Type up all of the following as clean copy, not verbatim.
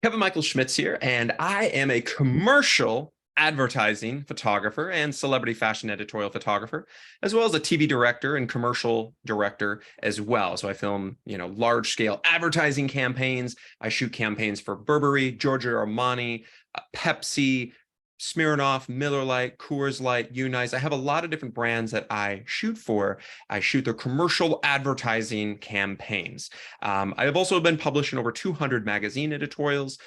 Kevin Michael Schmitz here, and I am a commercial advertising photographer and celebrity fashion editorial photographer, as well as a TV director and commercial director as well. So I film, large scale advertising campaigns. I shoot campaigns for Burberry, Giorgio Armani, Pepsi, Smirnoff, Miller Lite, Coors Light, Unice. I have a lot of different brands that I shoot for. I shoot their commercial advertising campaigns. I have also been published in over 200 magazine editorials,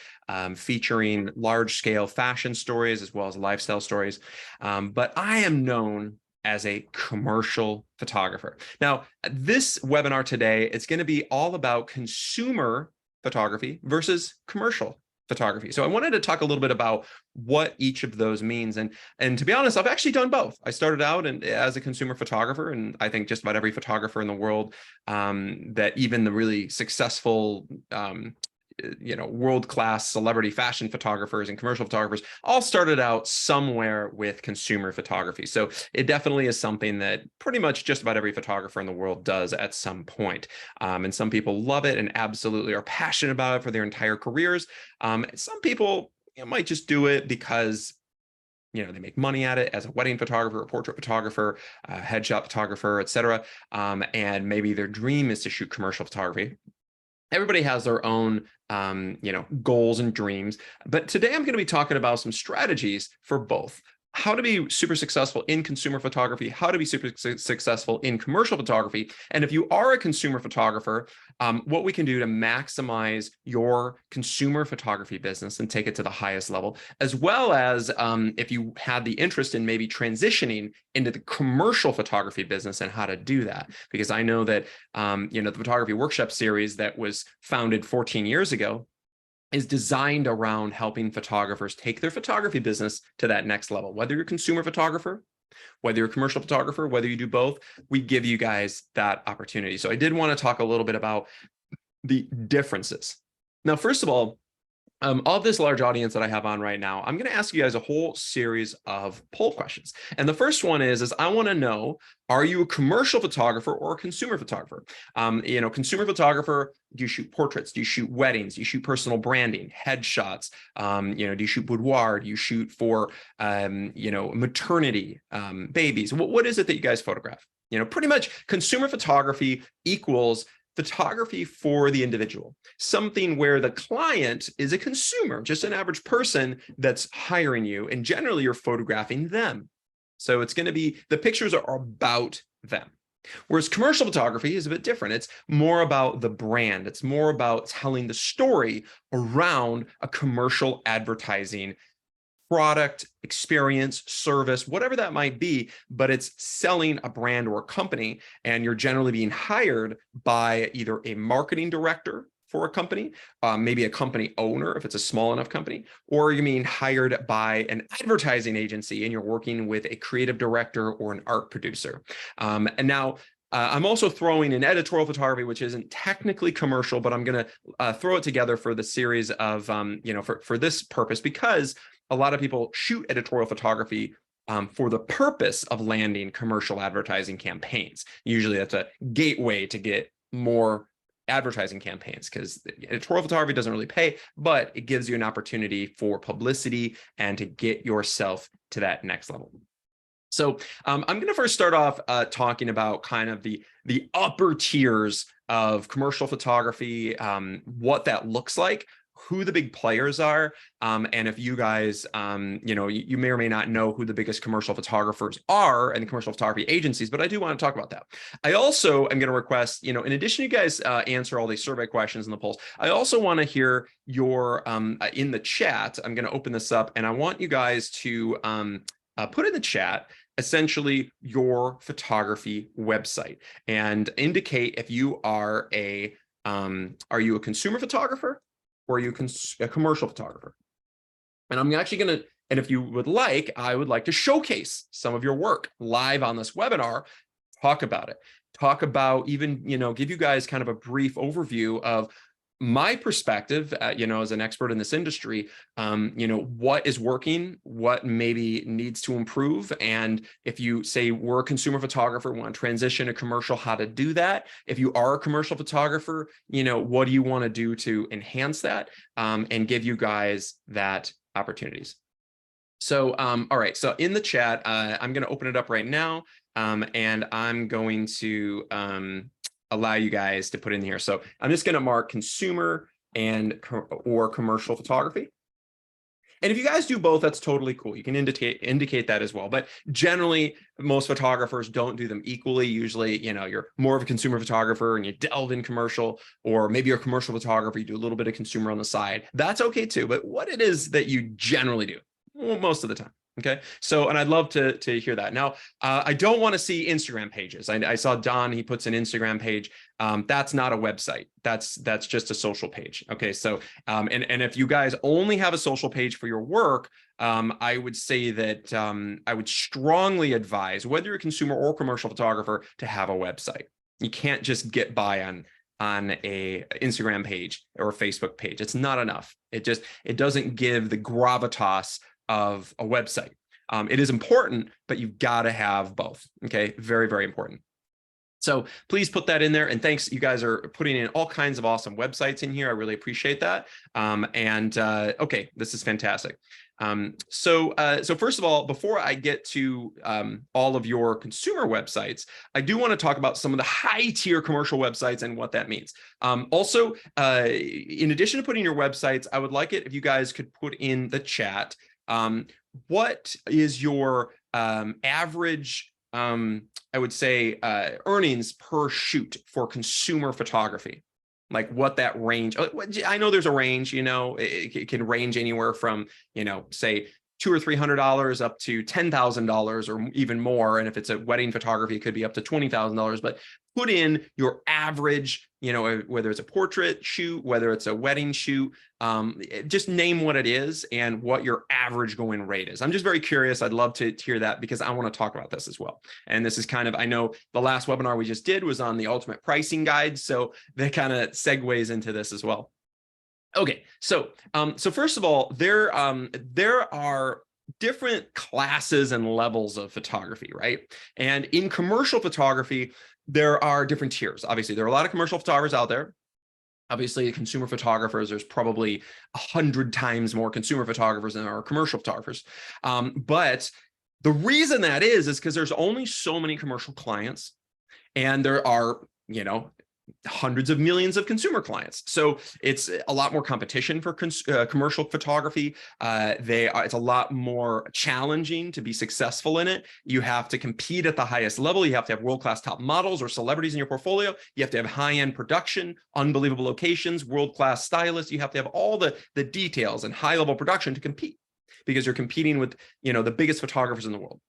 featuring large-scale fashion stories as well as lifestyle stories. But I am known as a commercial photographer. Now, this webinar today, it's going to be all about consumer photography versus commercial photography. So I wanted to talk a little bit about what each of those means. And to be honest, I've actually done both. I started out as a consumer photographer, and I think just about every photographer in the world, that even the really successful world-class celebrity fashion photographers and commercial photographers all started out somewhere with consumer photography. So it definitely is something that pretty much just about every photographer in the world does at some point. And some people love it and absolutely are passionate about it for their entire careers. Some people might just do it because they make money at it as a wedding photographer, a portrait photographer, a headshot photographer, etc. And maybe their dream is to shoot commercial photography. Everybody has their own, goals and dreams. But today I'm going to be talking about some strategies for both. How to be super successful in consumer photography, how to be super successful in commercial photography. And if you are a consumer photographer, what we can do to maximize your consumer photography business and take it to the highest level, as well as if you had the interest in maybe transitioning into the commercial photography business and how to do that. Because I know that, the photography workshop series that was founded 14 years ago is designed around helping photographers take their photography business to that next level. Whether you're a consumer photographer, whether you're a commercial photographer, whether you do both, we give you guys that opportunity. So I did want to talk a little bit about the differences. Now, first of all this large audience that I have on right now, I'm going to ask you guys a whole series of poll questions. And the first one is I want to know, are you a commercial photographer or a consumer photographer? Consumer photographer, do you shoot portraits? Do you shoot weddings? Do you shoot personal branding, headshots? Do you shoot boudoir? Do you shoot for, maternity, babies? What is it that you guys photograph? Pretty much consumer photography equals photography for the individual, something where the client is a consumer, just an average person that's hiring you, and generally you're photographing them. So it's going to be, the pictures are about them. Whereas commercial photography is a bit different. It's more about the brand. It's more about telling the story around a commercial advertising product, experience, service, whatever that might be, but it's selling a brand or a company, and you're generally being hired by either a marketing director for a company, maybe a company owner if it's a small enough company, or you're being hired by an advertising agency and you're working with a creative director or an art producer. And now I'm also throwing in editorial photography, which isn't technically commercial, but I'm going to throw it together for the series of, for this purpose, because a lot of people shoot editorial photography for the purpose of landing commercial advertising campaigns. Usually that's a gateway to get more advertising campaigns, because editorial photography doesn't really pay, but it gives you an opportunity for publicity and to get yourself to that next level. So I'm going to first start off talking about kind of the upper tiers of commercial photography, what that looks like, who the big players are, and if you guys, you may or may not know who the biggest commercial photographers are and the commercial photography agencies, but I do want to talk about that. I also am going to request, in addition to you guys answer all these survey questions in the polls, I also want to hear your, in the chat, I'm going to open this up, and I want you guys to put in the chat essentially your photography website and indicate if you are a consumer photographer, or are you a commercial photographer? And I'm actually going to, and if you would like, I would like to showcase some of your work live on this webinar, talk about it, talk about even, give you guys kind of a brief overview of my perspective, as an expert in this industry, what is working, what maybe needs to improve. And if you say we're a consumer photographer, want to transition to commercial, how to do that. If you are a commercial photographer, what do you want to do to enhance that and give you guys that opportunities. So, all right. So in the chat, I'm going to open it up right now, and I'm going to allow you guys to put in here. So I'm just going to mark consumer or commercial photography. And if you guys do both, that's totally cool. You can indicate that as well. But generally, most photographers don't do them equally. Usually, you're more of a consumer photographer and you delve in commercial, or maybe you're a commercial photographer, you do a little bit of consumer on the side. That's okay too. But what it is that you generally do most of the time. Okay. So, and I'd love to hear that. Now, I don't want to see Instagram pages. I saw Don, he puts an Instagram page. That's not a website. That's just a social page. Okay. So, and if you guys only have a social page for your work, I would say that I would strongly advise, whether you're a consumer or commercial photographer, to have a website. You can't just get by on a Instagram page or a Facebook page. It's not enough. It doesn't give the gravitas of a website. It is important, but you've got to have both. Okay, very, very important. So please put that in there. And thanks, you guys are putting in all kinds of awesome websites in here. I really appreciate that. Okay, this is fantastic. So first of all, before I get to all of your consumer websites, I do want to talk about some of the high tier commercial websites and what that means. Also, in addition to putting your websites, I would like it if you guys could put in the chat, what is your average, I would say, earnings per shoot for consumer photography? Like what that range, I know there's a range, it can range anywhere from, say $200 or $300 up to $10,000 or even more. And if it's a wedding photography, it could be up to $20,000, but put in your average, whether it's a portrait shoot, whether it's a wedding shoot, just name what it is and what your average going rate is. I'm just very curious. I'd love to hear that because I want to talk about this as well. And this is kind of, I know the last webinar we just did was on the ultimate pricing guide. So that kind of segues into this as well. Okay, so first of all, there are different classes and levels of photography, right? And in commercial photography, there are different tiers. Obviously, there are a lot of commercial photographers out there. Obviously, consumer photographers, there's probably 100 times more consumer photographers than there are commercial photographers. But the reason that is because there's only so many commercial clients, and there are, hundreds of millions of consumer clients. So it's a lot more competition for commercial photography. It's a lot more challenging to be successful in it. You have to compete at the highest level. You have to have world-class top models or celebrities in your portfolio. You have to have high-end production, unbelievable locations, world-class stylists. You have to have all the details and high-level production to compete, because you're competing with, the biggest photographers in the world.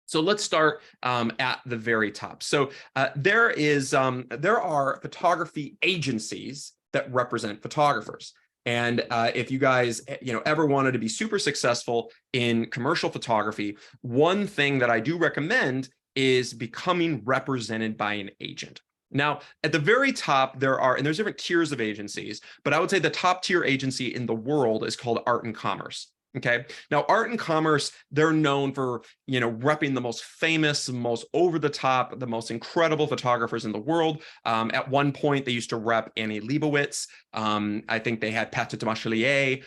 So let's start at the very top. So there are photography agencies that represent photographers. And if you guys, ever wanted to be super successful in commercial photography, one thing that I do recommend is becoming represented by an agent. Now, at the very top, there's different tiers of agencies, but I would say the top tier agency in the world is called Art and Commerce. Okay. Now, Art and Commerce, they're known for, repping the most famous, most over the top, the most incredible photographers in the world. At one point, they used to rep Annie Leibovitz. I think they had Patrick Demarchelier.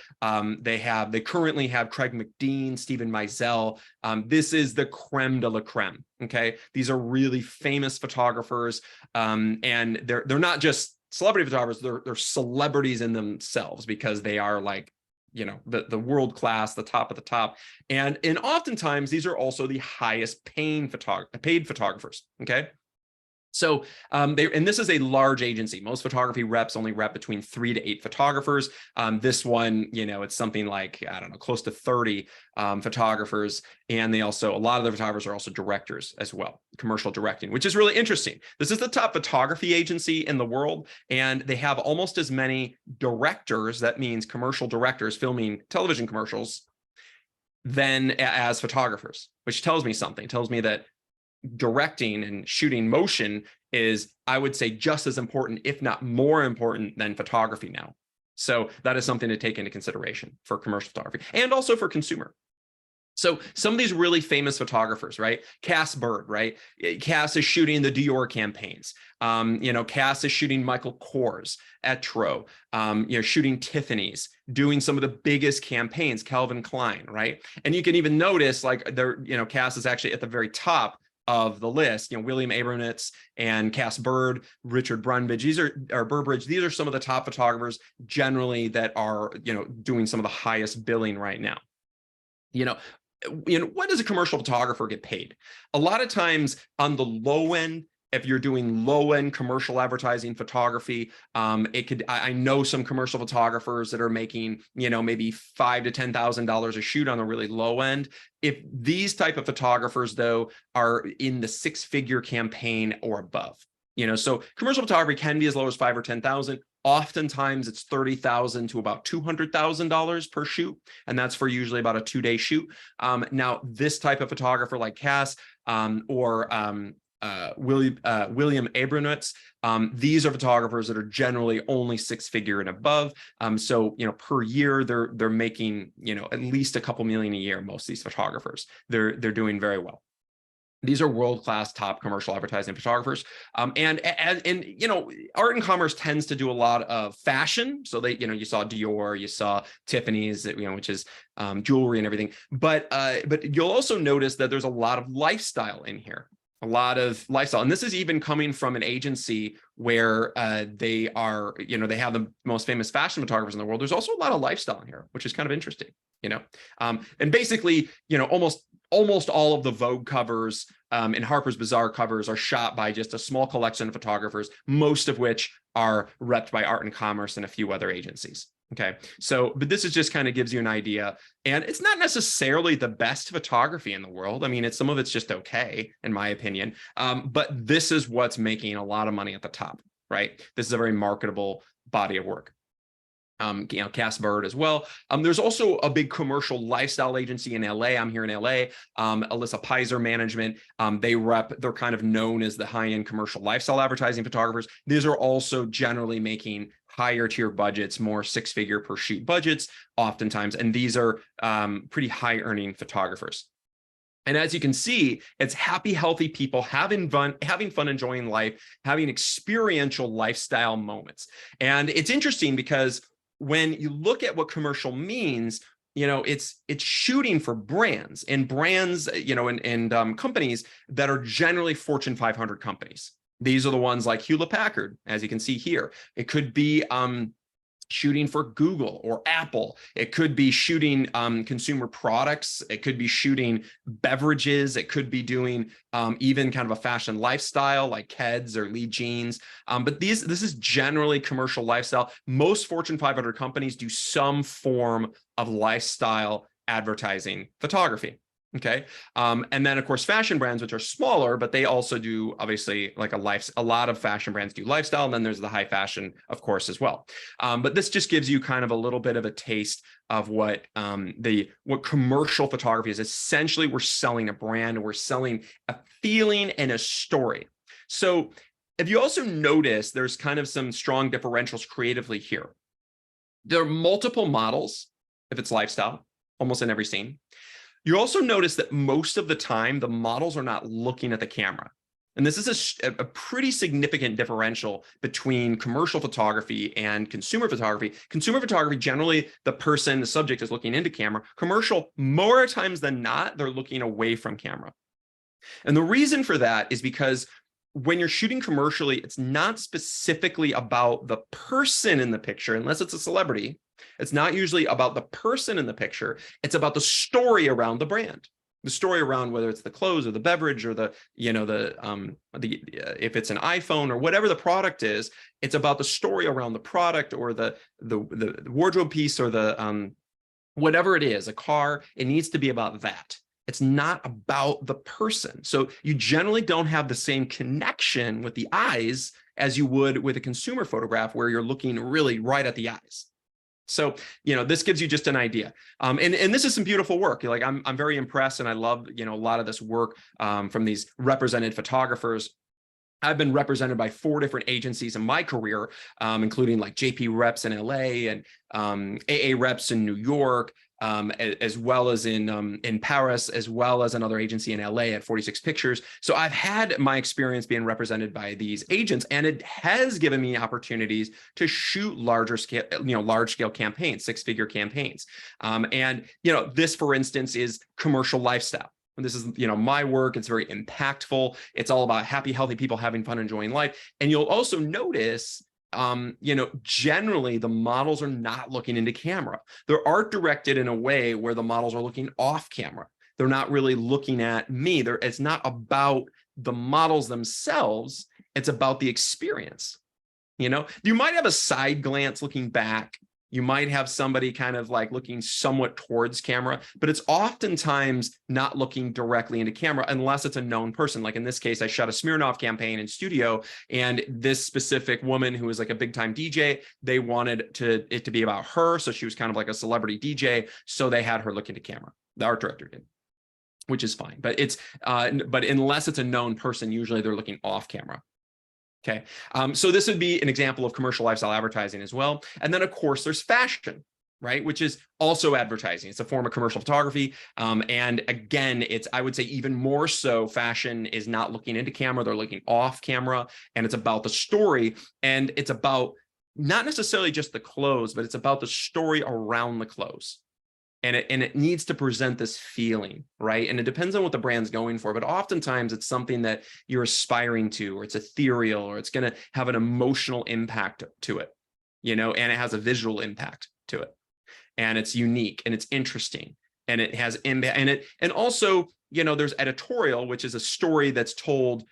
They currently have Craig McDean, Stephen Meisel. This is the creme de la creme. Okay. These are really famous photographers. And they're not just celebrity photographers, they're celebrities in themselves, because they are like, the world class, the top of the top. And oftentimes these are also the highest paid photographers. Okay. So and this is a large agency. Most photography reps only rep between 3 to 8 photographers. This one, it's something like, I don't know, close to 30 photographers. And a lot of the photographers are also directors as well, commercial directing, which is really interesting. This is the top photography agency in the world, and they have almost as many directors, that means commercial directors filming television commercials, as photographers, which tells me something. It tells me that directing and shooting motion is, I would say, just as important, if not more important than photography now. So that is something to take into consideration for commercial photography and also for consumer. So some of these really famous photographers, right? Cass Bird, right? Cass is shooting the Dior campaigns. Cass is shooting Michael Kors, Etro, shooting Tiffany's, doing some of the biggest campaigns, Calvin Klein, right? And you can even notice like Cass is actually at the very top of the list. William Abramowitz and Cass Bird, Richard Brunbridge, Burbridge. These are some of the top photographers generally that are, doing some of the highest billing right now. What does a commercial photographer get paid? A lot of times on the low end, if you're doing low end commercial advertising photography, I know some commercial photographers that are making, maybe $5,000 to $10,000 a shoot on the really low end. If these type of photographers though are in the six-figure campaign or above, so commercial photography can be as low as $5,000 or $10,000. Oftentimes it's $30,000 to about $200,000 per shoot, and that's for usually about a 2-day shoot. Now, this type of photographer like Cass or William Abramowitz, these are photographers that are generally only six-figure and above. So per year they're making at least a couple million a year. Most of these photographers, they're doing very well. These are world-class top commercial advertising photographers. And art and commerce tends to do a lot of fashion. So they, you saw Dior, you saw Tiffany's, which is jewelry and everything. But you'll also notice that there's a lot of lifestyle in here. A lot of lifestyle. And this is even coming from an agency where they are, they have the most famous fashion photographers in the world. There's also a lot of lifestyle in here, which is kind of interesting, and basically, almost all of the Vogue covers and Harper's Bazaar covers are shot by just a small collection of photographers, most of which are repped by Art and Commerce and a few other agencies. Okay, so, but this is just kind of gives you an idea, and it's not necessarily the best photography in the world. I mean, some of it's just okay, in my opinion. But this is what's making a lot of money at the top, right? This is a very marketable body of work. Cass Bird as well. There's also a big commercial lifestyle agency in LA. I'm here in LA. Alyssa Pizer Management. They're kind of known as the high-end commercial lifestyle advertising photographers. These are also generally making higher tier budgets, more six-figure per shoot budgets, oftentimes. And these are pretty high earning photographers. And as you can see, it's happy, healthy people having fun, enjoying life, having experiential lifestyle moments. And it's interesting because when you look at what commercial means, it's shooting for brands and companies that are generally Fortune 500 companies. These are the ones like Hewlett-Packard, as you can see here. It could be shooting for Google or Apple. It could be shooting consumer products. It could be shooting beverages. It could be doing even kind of a fashion lifestyle like Keds or Lee Jeans. But this is generally commercial lifestyle. Most Fortune 500 companies do some form of lifestyle advertising photography. Okay. And then of course, fashion brands, which are smaller, but they also do obviously like a lot of fashion brands do lifestyle. And then there's the high fashion, of course, as well. But this just gives you kind of a little bit of a taste of what commercial photography is. Essentially, we're selling a brand, and we're selling a feeling and a story. So if you also notice, there's kind of some strong differentials creatively here. There are multiple models, if it's lifestyle, almost in every scene. You also notice that most of the time, the models are not looking at the camera. And this is a pretty significant differential between commercial photography and consumer photography. Consumer photography, generally, the subject is looking into camera. Commercial, more times than not, they're looking away from camera. And the reason for that is because when you're shooting commercially, it's not specifically about the person in the picture, unless it's a celebrity. It's not usually about the person in the picture. It's about the story around the brand, the story around whether it's the clothes or the beverage or if it's an iPhone or whatever the product is. It's about the story around the product or the wardrobe piece or the whatever it is, a car. It needs to be about that. It's not about the person. So you generally don't have the same connection with the eyes as you would with a consumer photograph where you're looking really right at the eyes. So, this gives you just an idea. And this is some beautiful work. Like I'm very impressed, and I love, a lot of this work from these represented photographers. I've been represented by 4 different agencies in my career, including like JP reps in LA and AA reps in New York, as well as in Paris, as well as another agency in LA at 46 Pictures. So I've had my experience being represented by these agents, and it has given me opportunities to shoot large scale campaigns, 6-figure campaigns. And this, for instance, is commercial lifestyle. And this is, my work. It's very impactful. It's all about happy, healthy people having fun, enjoying life. And you'll also notice, generally the models are not looking into camera. They're art directed in a way where the models are looking off camera. They're not really looking at me. It's not about the models themselves. It's about the experience. You might have a side glance looking back. You might have somebody kind of like looking somewhat towards camera, but it's oftentimes not looking directly into camera unless it's a known person. Like in this case, I shot a Smirnoff campaign in studio, and this specific woman who was like a big time DJ, they wanted it to be about her. So she was kind of like a celebrity DJ. So they had her look into camera. The art director did, which is fine. But but unless it's a known person, usually they're looking off camera. Okay, so this would be an example of commercial lifestyle advertising as well. And then, of course, there's fashion, right? Which is also advertising. It's a form of commercial photography. And again, I would say even more so, fashion is not looking into camera. They're looking off camera, and it's about the story. And it's about not necessarily just the clothes, but it's about the story around the clothes. And it needs to present this feeling, right? And it depends on what the brand's going for, but oftentimes it's something that you're aspiring to, or it's ethereal, or it's going to have an emotional impact to it, and it has a visual impact to it, and it's unique and it's interesting, and it has impact. And also, there's editorial, which is a story that's told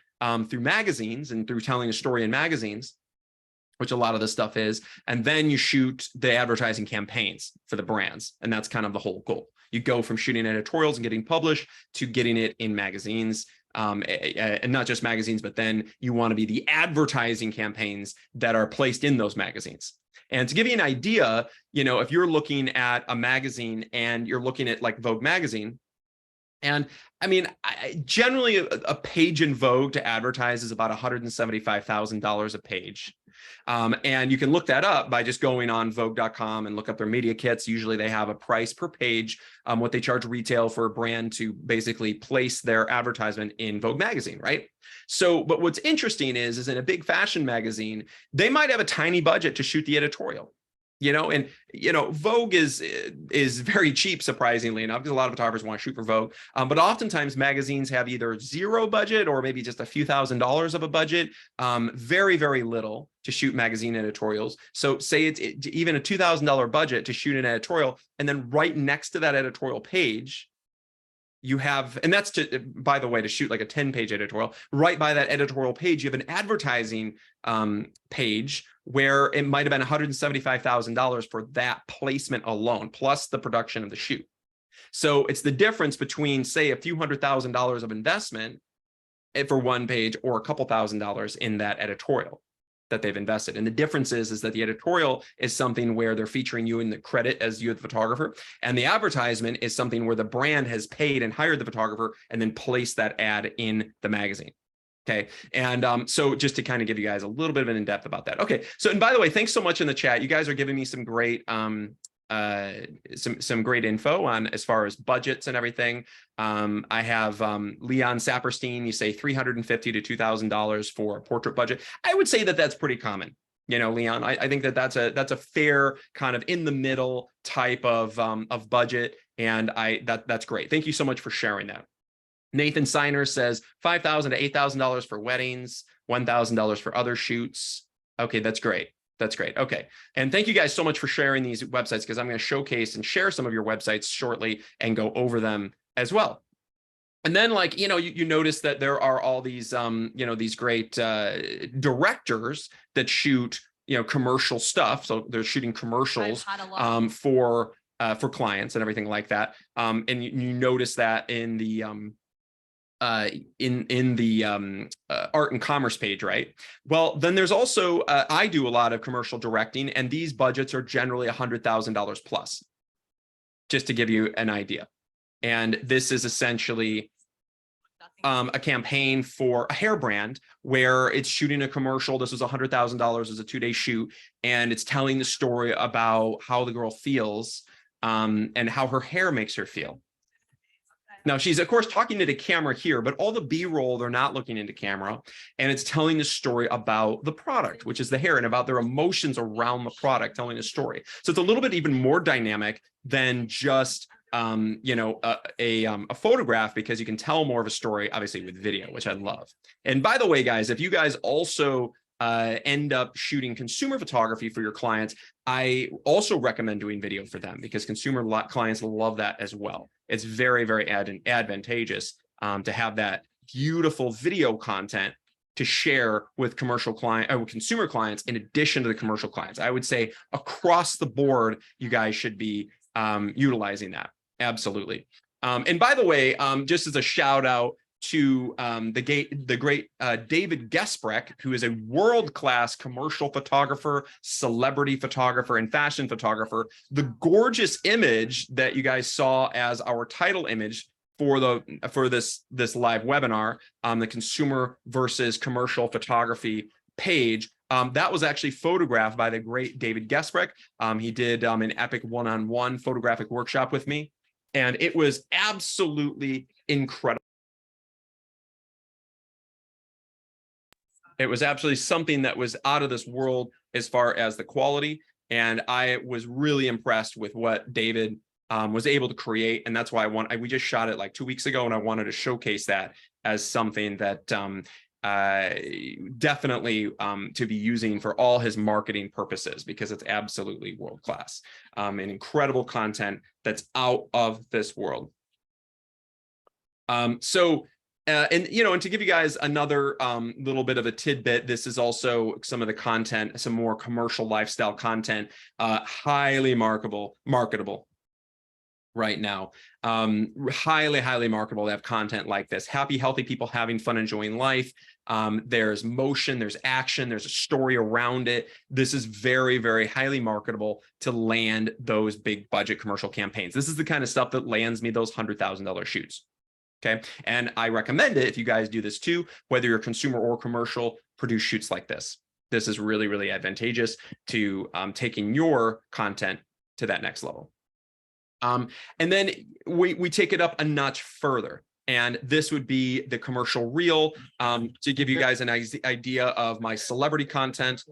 through magazines and through telling a story in magazines, which a lot of this stuff is. And then you shoot the advertising campaigns for the brands. And that's kind of the whole goal. You go from shooting editorials and getting published to getting it in magazines, and not just magazines, but then you want to be the advertising campaigns that are placed in those magazines. And to give you an idea, if you're looking at a magazine and you're looking at like Vogue magazine, and I mean, generally a page in Vogue to advertise is about $175,000 a page. And you can look that up by just going on Vogue.com and look up their media kits. Usually they have a price per page, what they charge retail for a brand to basically place their advertisement in Vogue magazine, right? So, but what's interesting is in a big fashion magazine, they might have a tiny budget to shoot the editorial. And Vogue is very cheap, surprisingly enough, because a lot of photographers want to shoot for Vogue. But oftentimes magazines have either zero budget or maybe just a few $1,000s of a budget, very, very little to shoot magazine editorials. So say it's even a $2,000 budget to shoot an editorial, and then right next to that editorial page, you have, and that's by the way, to shoot like a 10-page editorial, right by that editorial page, you have an advertising page where it might have been $175,000 for that placement alone, plus the production of the shoot. So it's the difference between, say, a few $100,000s of investment for one page or a couple $1,000s in that editorial that they've invested. And the difference is that the editorial is something where they're featuring you in the credit as you, the photographer, and the advertisement is something where the brand has paid and hired the photographer and then placed that ad in the magazine. Okay. And so just to kind of give you guys a little bit of an in-depth about that. Okay. So, and by the way, thanks so much in the chat. You guys are giving me some great, some great info on as far as budgets and everything. I have Leon Saperstein, you say $350 to $2,000 for a portrait budget. I would say that that's pretty common. Leon, I think that that's a fair kind of in the middle type of budget. And that's great. Thank you so much for sharing that. Nathan Siner says $5,000 to $8,000 for weddings, $1,000 for other shoots. Okay, that's great. That's great. Okay. And thank you guys so much for sharing these websites, because I'm going to showcase and share some of your websites shortly and go over them as well. And then, like, you notice that there are all these, these great directors that shoot, commercial stuff. So they're shooting commercials for clients and everything like that. And you notice that in the art and commerce page, right? Well, then there's also, I do a lot of commercial directing, and these budgets are generally $100,000 plus, just to give you an idea. And this is essentially a campaign for a hair brand where it's shooting a commercial. This was $100,000 as a 2-day shoot, and it's telling the story about how the girl feels and how her hair makes her feel. Now, she's, of course, talking to the camera here, but all the B-roll, they're not looking into camera. And it's telling the story about the product, which is the hair, and about their emotions around the product, telling a story. So it's a little bit even more dynamic than just, you know, a photograph, because you can tell more of a story, obviously, with video, which I love. And by the way, guys, if you guys also end up shooting consumer photography for your clients, I also recommend doing video for them, because consumer clients love that as well. It's very, very advantageous to have that beautiful video content to share with commercial client or consumer clients in addition to the commercial clients. I would say across the board, you guys should be utilizing that. Absolutely. And by the way, just as a shout out to the great David Gesprecht, who is a world-class commercial photographer, celebrity photographer, and fashion photographer. The gorgeous image that you guys saw as our title image for this live webinar, the consumer versus commercial photography page, that was actually photographed by the great David Gesprecht. He did an epic one-on-one photographic workshop with me, and it was absolutely incredible. It was absolutely something that was out of this world as far as the quality. And I was really impressed with what David was able to create. And that's why we just shot it like 2 weeks ago, and I wanted to showcase that as something that definitely to be using for all his marketing purposes, because it's absolutely world-class and incredible content that's out of this world. And you know, and to give you guys another little bit of a tidbit, this is also some of the content, some more commercial lifestyle content, highly marketable right now. Highly marketable to have content like this. Happy, healthy people having fun, enjoying life. There's motion, there's action, there's a story around it. This is very, very highly marketable to land those big budget commercial campaigns. This is the kind of stuff that lands me those $100,000 shoots. Okay. And I recommend it if you guys do this too, whether you're consumer or commercial, produce shoots like this. This is really, really advantageous to taking your content to that next level. And then we take it up a notch further. And this would be the commercial reel, to give you guys an idea of my celebrity content,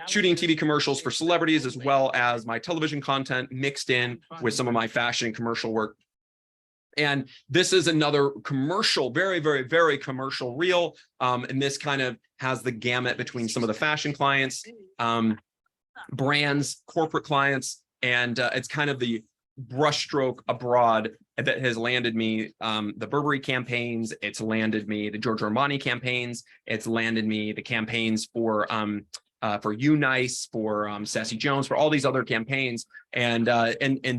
shooting TV commercials for celebrities, as well as my television content mixed in with some of my fashion commercial work. And this is another commercial, very, very, very commercial reel. And this kind of has the gamut between some of the fashion clients, brands, corporate clients, and it's kind of the brushstroke abroad that has landed me the Burberry campaigns. It's landed me the Giorgio Armani campaigns. It's landed me the campaigns for Unice, for Sassy Jones, for all these other campaigns. And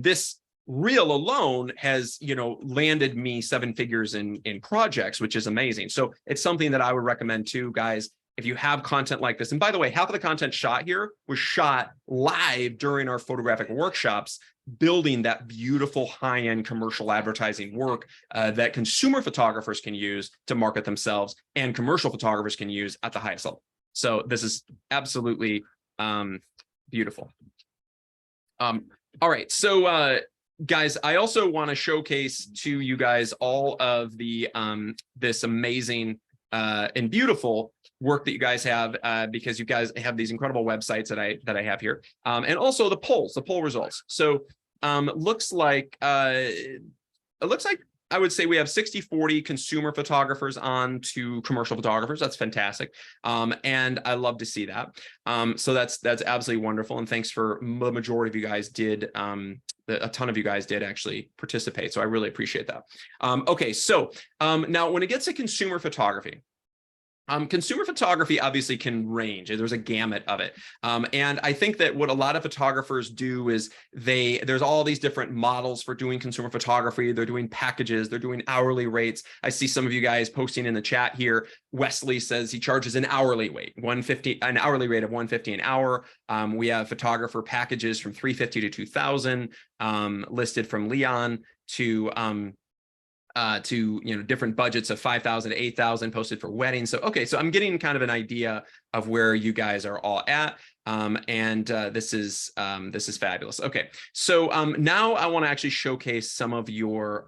this reel alone has, you know, landed me 7 figures in projects, which is amazing. So it's something that I would recommend too, guys. If you have content like this, and by the way, half of the content shot here was shot live during our photographic workshops, building that beautiful high-end commercial advertising work that consumer photographers can use to market themselves and commercial photographers can use at the highest level. So this is absolutely beautiful. All right, so guys, I also want to showcase to you guys all of the this amazing and beautiful work that you guys have, because you guys have these incredible websites that I have here, and also the poll results. So looks like I would say we have 60-40 consumer photographers on to commercial photographers. That's fantastic. And I love to see that. So that's absolutely wonderful. And thanks for the majority of you guys did, a ton of you guys did actually participate. So I really appreciate that. Okay, so now when it gets to consumer photography, consumer photography obviously can range. There's a gamut of it. And I think that what a lot of photographers do is there's all these different models for doing consumer photography. They're doing packages, they're doing hourly rates. I see some of you guys posting in the chat here. Wesley says he charges an hourly rate, an hourly rate of $150 an hour. We have photographer packages from $350 to $2,000, listed from Leon to to different budgets of 5,000 to 8,000 posted for weddings. So okay, so I'm getting kind of an idea of where you guys are all at, and this is fabulous. Okay, so now I want to actually showcase some of your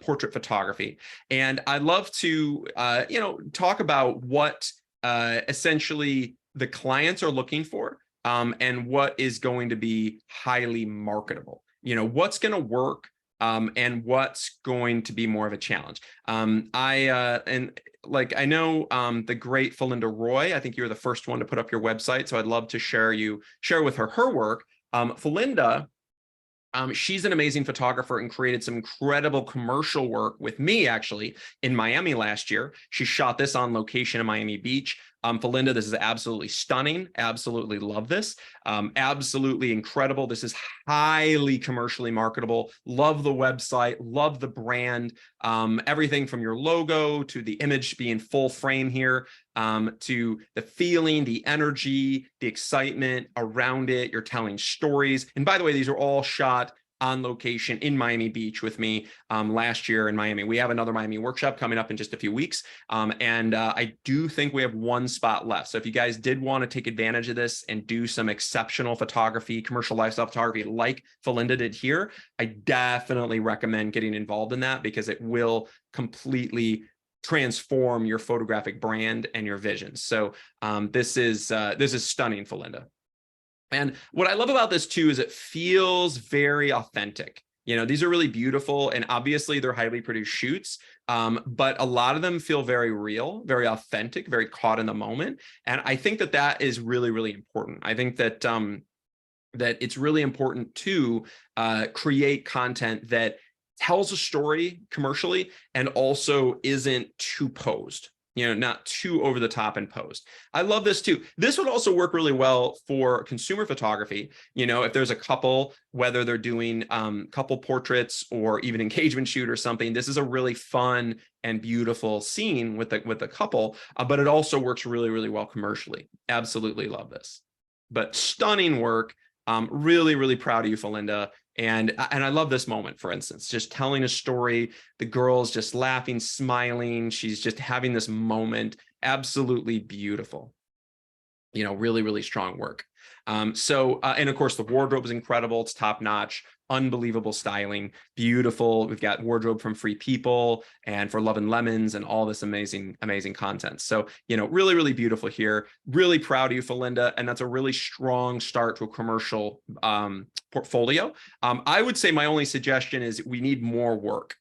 portrait photography, and I'd love to talk about what essentially the clients are looking for, and what is going to be highly marketable. What's going to work. And what's going to be more of a challenge. I know the great Felinda Roy, I think you were the first one to put up your website, so I'd love to share with her work. Felinda, she's an amazing photographer and created some incredible commercial work with me actually in Miami last year. She shot this on location in Miami Beach. Felinda, this is absolutely stunning. Absolutely love this. Absolutely incredible. This is highly commercially marketable. Love the website, love the brand. Everything from your logo to the image being full frame here, to the feeling, the energy, the excitement around it. You're telling stories. And by the way, these are all shot on location in Miami Beach with me last year in Miami. We have another Miami workshop coming up in just a few weeks. And I do think we have one spot left. So if you guys did want to take advantage of this and do some exceptional photography, commercial lifestyle photography like Felinda did here, I definitely recommend getting involved in that, because it will completely transform your photographic brand and your vision. So this is stunning, Felinda. And what I love about this too is it feels very authentic. These are really beautiful, and obviously they're highly produced shoots, but a lot of them feel very real, very authentic, very caught in the moment. And I think that is really, really important. I think that that it's really important to create content that tells a story commercially and also isn't too posed. Not too over the top and posed. I love this too. This would also work really well for consumer photography. If there's a couple, whether they're doing couple portraits or even engagement shoot or something, this is a really fun and beautiful scene with a couple, but it also works really, really well commercially. Absolutely love this. But stunning work. Really, really proud of you, Felinda. And I love this moment, for instance, just telling a story, the girl's just laughing, smiling. She's just having this moment. Absolutely beautiful. Really, really strong work. And of course, the wardrobe is incredible. It's top notch, unbelievable styling, beautiful. We've got wardrobe from Free People and for Love and Lemons and all this amazing, amazing content. So, really, really beautiful here. Really proud of you, Felinda. And that's a really strong start to a commercial portfolio. I would say my only suggestion is we need more work.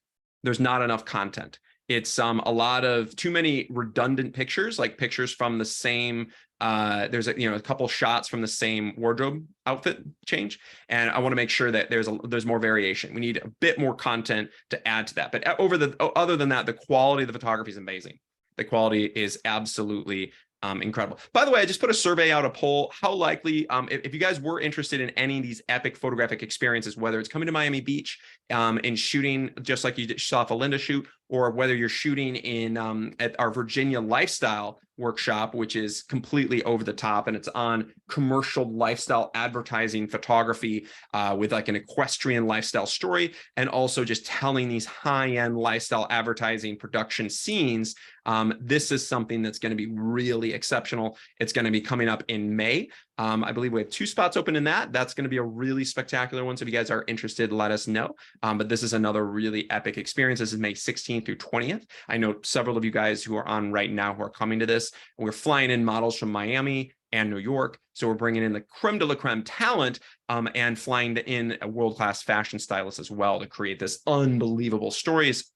There's not enough content. It's a lot of too many redundant pictures, like pictures from the same there's a couple shots from the same wardrobe outfit change, and I want to make sure that there's more variation. We need a bit more content to add to that. But other than that, the quality of the photography is amazing. The quality is absolutely incredible. By the way, I just put a survey out, a poll. How likely, if you guys were interested in any of these epic photographic experiences, whether it's coming to Miami Beach and shooting just like you saw Felinda shoot, or whether you're shooting in at our Virginia lifestyle workshop, which is completely over the top, and it's on commercial lifestyle advertising photography with like an equestrian lifestyle story, and also just telling these high-end lifestyle advertising production scenes. This is something that's going to be really exceptional. It's going to be coming up in May. I believe we have 2 spots open in that. That's going to be a really spectacular one. So if you guys are interested, let us know. But this is another really epic experience. This is May 16th through 20th. I know several of you guys who are on right now who are coming to this. We're flying in models from Miami and New York. So we're bringing in the creme de la creme talent and flying in a world-class fashion stylist as well to create this unbelievable stories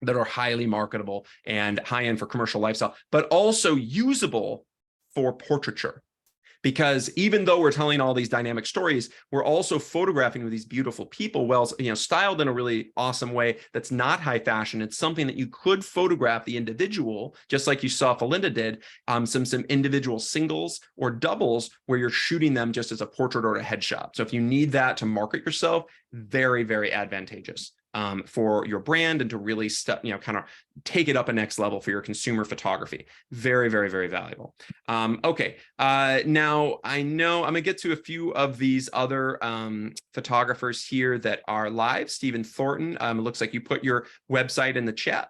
that are highly marketable and high-end for commercial lifestyle, but also usable for portraiture. Because even though we're telling all these dynamic stories, we're also photographing with these beautiful people, styled in a really awesome way that's not high fashion. It's something that you could photograph the individual, just like you saw Felinda did, some individual singles or doubles where you're shooting them just as a portrait or a headshot. So if you need that to market yourself, very, very advantageous. for your brand and to really kind of take it up a next level for your consumer photography. Very, very, very valuable. Okay, now I know I'm gonna get to a few of these other photographers here that are live. Stephen Thornton, it looks like you put your website in the chat,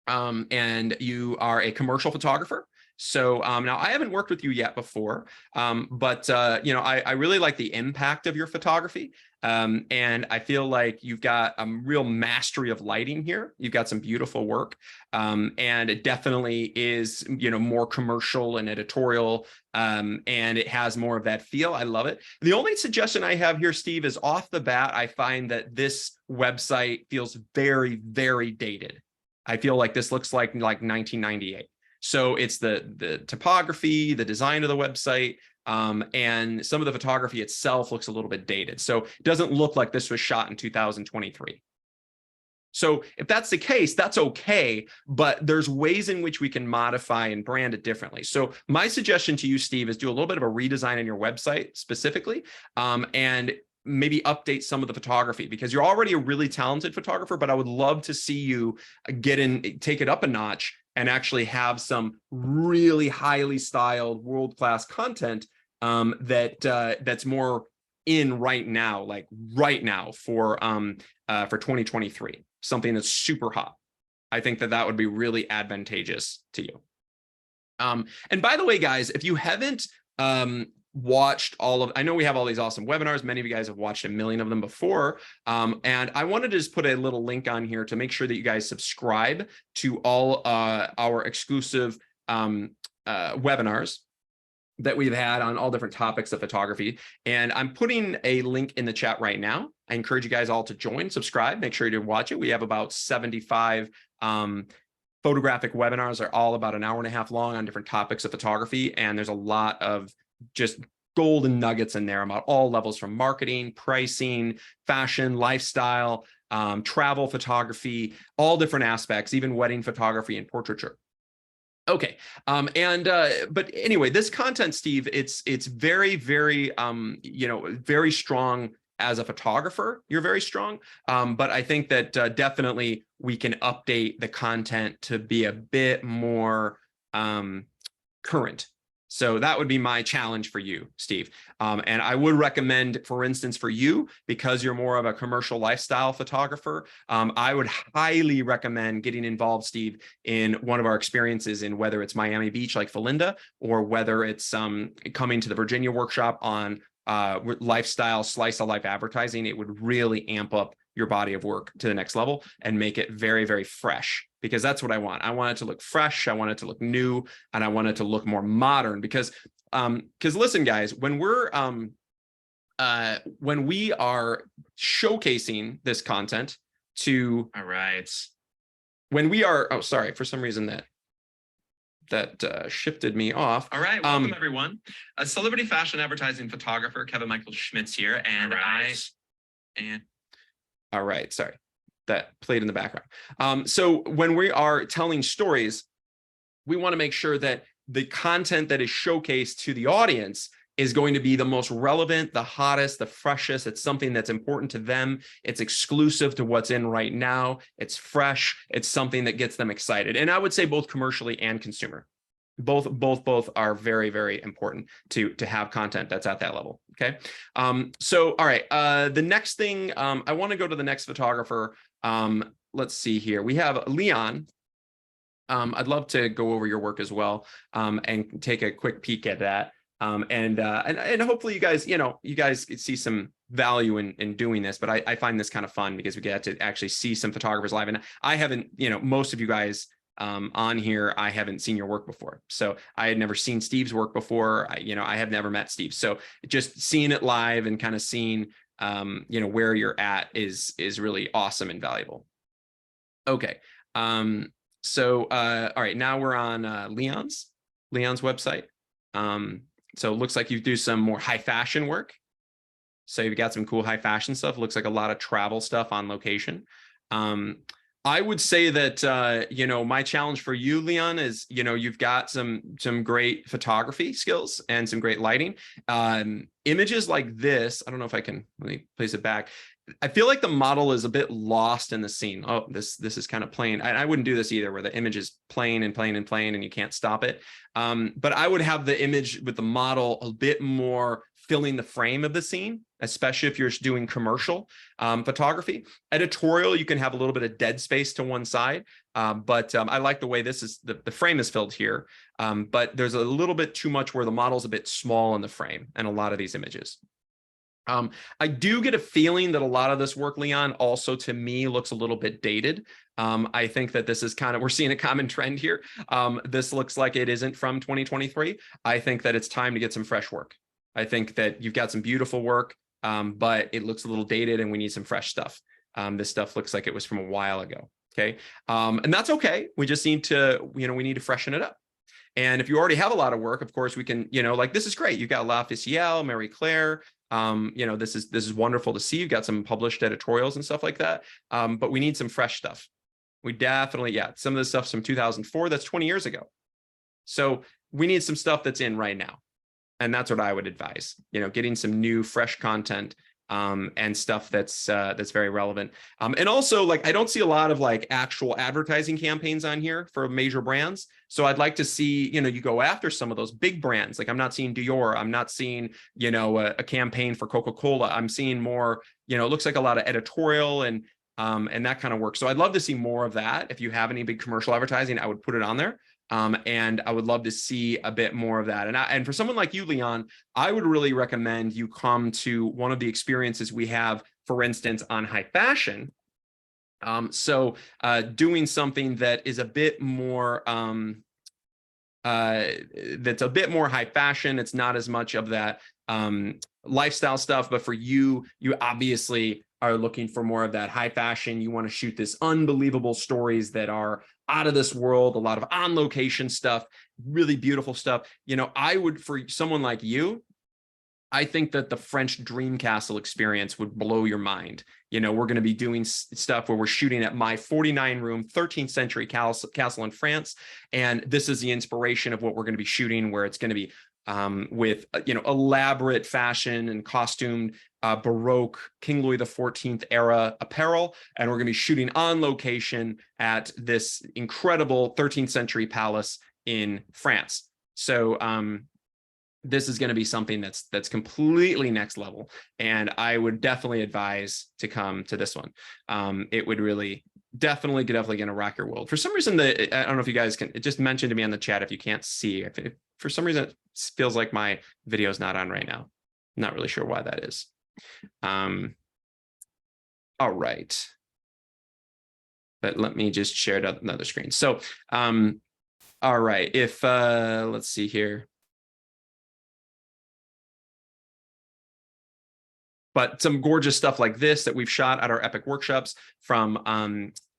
and you are a commercial photographer. So now I haven't worked with you yet before, but I really like the impact of your photography. And I feel like you've got a real mastery of lighting here. You've got some beautiful work, and it definitely is, more commercial and editorial, and it has more of that feel. I love it. The only suggestion I have here, Steve, is off the bat, I find that this website feels very, very dated. I feel like this looks like 1998. So it's the topography, the design of the website, and some of the photography itself looks a little bit dated. So it doesn't look like this was shot in 2023. So if that's the case, that's okay, but there's ways in which we can modify and brand it differently. So my suggestion to you, Steve, is do a little bit of a redesign on your website specifically, and maybe update some of the photography, because you're already a really talented photographer, but I would love to see you take it up a notch and actually have some really highly styled world-class content that's more in right now, like right now for 2023, something that's super hot. I think that would be really advantageous to you. And by the way, guys, if you haven't watched I know we have all these awesome webinars. Many of you guys have watched a million of them before. And I wanted to just put a little link on here to make sure that you guys subscribe to all our exclusive webinars that we've had on all different topics of photography. And I'm putting a link in the chat right now. I encourage you guys all to join, subscribe, make sure you watch it. We have about 75 photographic webinars. Are all about an hour and a half long on different topics of photography. And there's a lot of just golden nuggets in there about all levels, from marketing, pricing, fashion, lifestyle, travel photography, all different aspects, even wedding photography and portraiture. Okay, but anyway, this content, Steve, it's very, very very strong as a photographer. You're very strong, but I think that definitely we can update the content to be a bit more current. So that would be my challenge for you, Steve. And I would recommend, for instance, for you, because you're more of a commercial lifestyle photographer, I would highly recommend getting involved, Steve, in one of our experiences, in whether it's Miami Beach like Felinda, or whether it's coming to the Virginia workshop on lifestyle slice of life advertising. It would really amp up your body of work to the next level and make it very, very fresh, because that's what I want. I want it to look fresh. I want it to look new, and I want it to look more modern, because listen, guys, when we are showcasing this content to, all right, when we are, oh, sorry, for some reason that shifted me off. All right, welcome everyone. A celebrity fashion advertising photographer, Kevin Michael Schmitz here, and all right, sorry, that played in the background. So when we are telling stories, we want to make sure that the content that is showcased to the audience is going to be the most relevant, the hottest, the freshest. It's something that's important to them. It's exclusive to what's in right now. It's fresh. It's something that gets them excited. And I would say both commercially and consumer. Both are very, very important to have content that's at that level. Okay. So, all right. The next thing, I want to go to the next photographer. Let's see here. We have Leon. I'd love to go over your work as well, and take a quick peek at that. And hopefully you guys see some value in doing this, but I find this kind of fun because we get to actually see some photographers live. And I haven't, most of you guys on here, I haven't seen your work before. So I had never seen Steve's work before. I have never met Steve. So just seeing it live and kind of seeing, where you're at is really awesome and valuable. Okay. So, all right, now we're on Leon's website. So it looks like you do some more high fashion work. So you've got some cool high fashion stuff. It looks like a lot of travel stuff on location. I would say that, my challenge for you, Leon, is, you've got some great photography skills and some great lighting. Images like this, I don't know if I can, let me place it back. I feel like the model is a bit lost in the scene. Oh, this is kind of plain. I wouldn't do this either, where the image is plain and plain and plain and you can't stop it. But I would have the image with the model a bit more filling the frame of the scene, especially if you're doing commercial photography. Editorial, you can have a little bit of dead space to one side, but I like the way this is, the frame is filled here, but there's a little bit too much where the model's a bit small in the frame in a lot of these images. I do get a feeling that a lot of this work, Leon, also to me looks a little bit dated. I think that this is we're seeing a common trend here. This looks like it isn't from 2023. I think that it's time to get some fresh work. I think that you've got some beautiful work, but it looks a little dated and we need some fresh stuff. This stuff looks like it was from a while ago. Okay. And that's okay. We just need to, we need to freshen it up. And if you already have a lot of work, of course, we can, like, this is great. You've got L'Officiel, Marie Claire. This is wonderful to see. You've got some published editorials and stuff like that. But we need some fresh stuff. We definitely, some of the stuff's from 2004. That's 20 years ago. So we need some stuff that's in right now. And that's what I would advise, getting some new, fresh content and stuff that's very relevant. And also, like, I don't see a lot of like actual advertising campaigns on here for major brands. So I'd like to see, you go after some of those big brands. Like, I'm not seeing Dior. I'm not seeing, a campaign for Coca-Cola. I'm seeing more, it looks like a lot of editorial and that kind of work. So I'd love to see more of that. If you have any big commercial advertising, I would put it on there. And I would love to see a bit more of that. And for someone like you, Leon, I would really recommend you come to one of the experiences we have, for instance, on high fashion. So doing something that is a bit more, that's a bit more high fashion. It's not as much of that lifestyle stuff, but for you, you obviously are looking for more of that high fashion. You want to shoot this unbelievable stories that are out of this world, a lot of on location stuff, really beautiful stuff. I would, for someone like you, I think that the French Dream Castle experience would blow your mind. We're going to be doing stuff where we're shooting at my 49-room 13th century castle in France. And this is the inspiration of what we're going to be shooting, where it's going to be with, elaborate fashion and costumed Baroque King Louis XIV era apparel. And we're going to be shooting on location at this incredible 13th century palace in France. So this is going to be something that's completely next level. And I would definitely advise to come to this one. It would really definitely going to rock your world. For some reason, I don't know if you guys can, it just mentioned to me on the chat if you can't see. If for some reason, it feels like my video is not on right now. I'm not really sure why that is. All right. But let me just share another screen. So, all right. If let's see here. But some gorgeous stuff like this that we've shot at our epic workshops from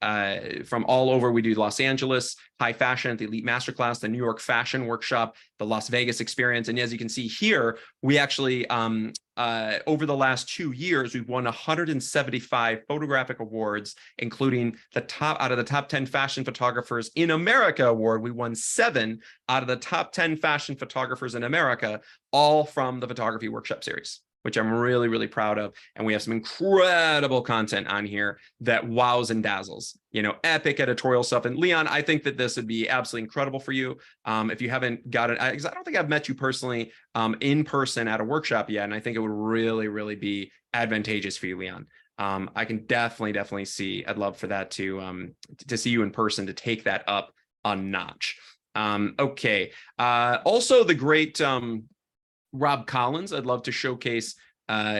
all over. We do Los Angeles high fashion at the Elite Masterclass, the New York Fashion Workshop, the Las Vegas experience. And as you can see here, we actually, over the last 2 years, we've won 175 photographic awards, including out of the top 10 fashion photographers in America award. We won 7 out of the top 10 fashion photographers in America, all from the Photography Workshop Series, which I'm really, really proud of. And we have some incredible content on here that wows and dazzles, epic editorial stuff. And Leon, I think that this would be absolutely incredible for you. If you haven't got it, because I don't think I've met you personally in person at a workshop yet. And I think it would really, really be advantageous for you, Leon. I can definitely see, I'd love for that to see you in person, to take that up a notch. Okay. Also the great, Rob Collins, I'd love to showcase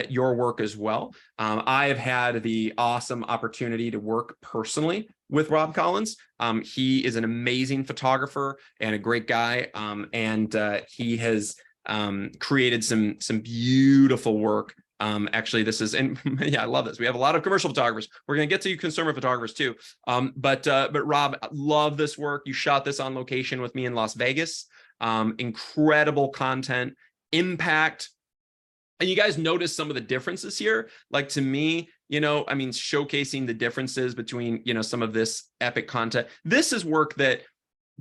your work as well. I have had the awesome opportunity to work personally with Rob Collins. He is an amazing photographer and a great guy, and he has created some beautiful work. Actually, this is, and yeah, I love this. We have a lot of commercial photographers. We're going to get to you consumer photographers too. But Rob, I love this work. You shot this on location with me in Las Vegas. Incredible content. Impact. And you guys notice some of the differences here. Like to me, I mean, showcasing the differences between, some of this epic content. This is work that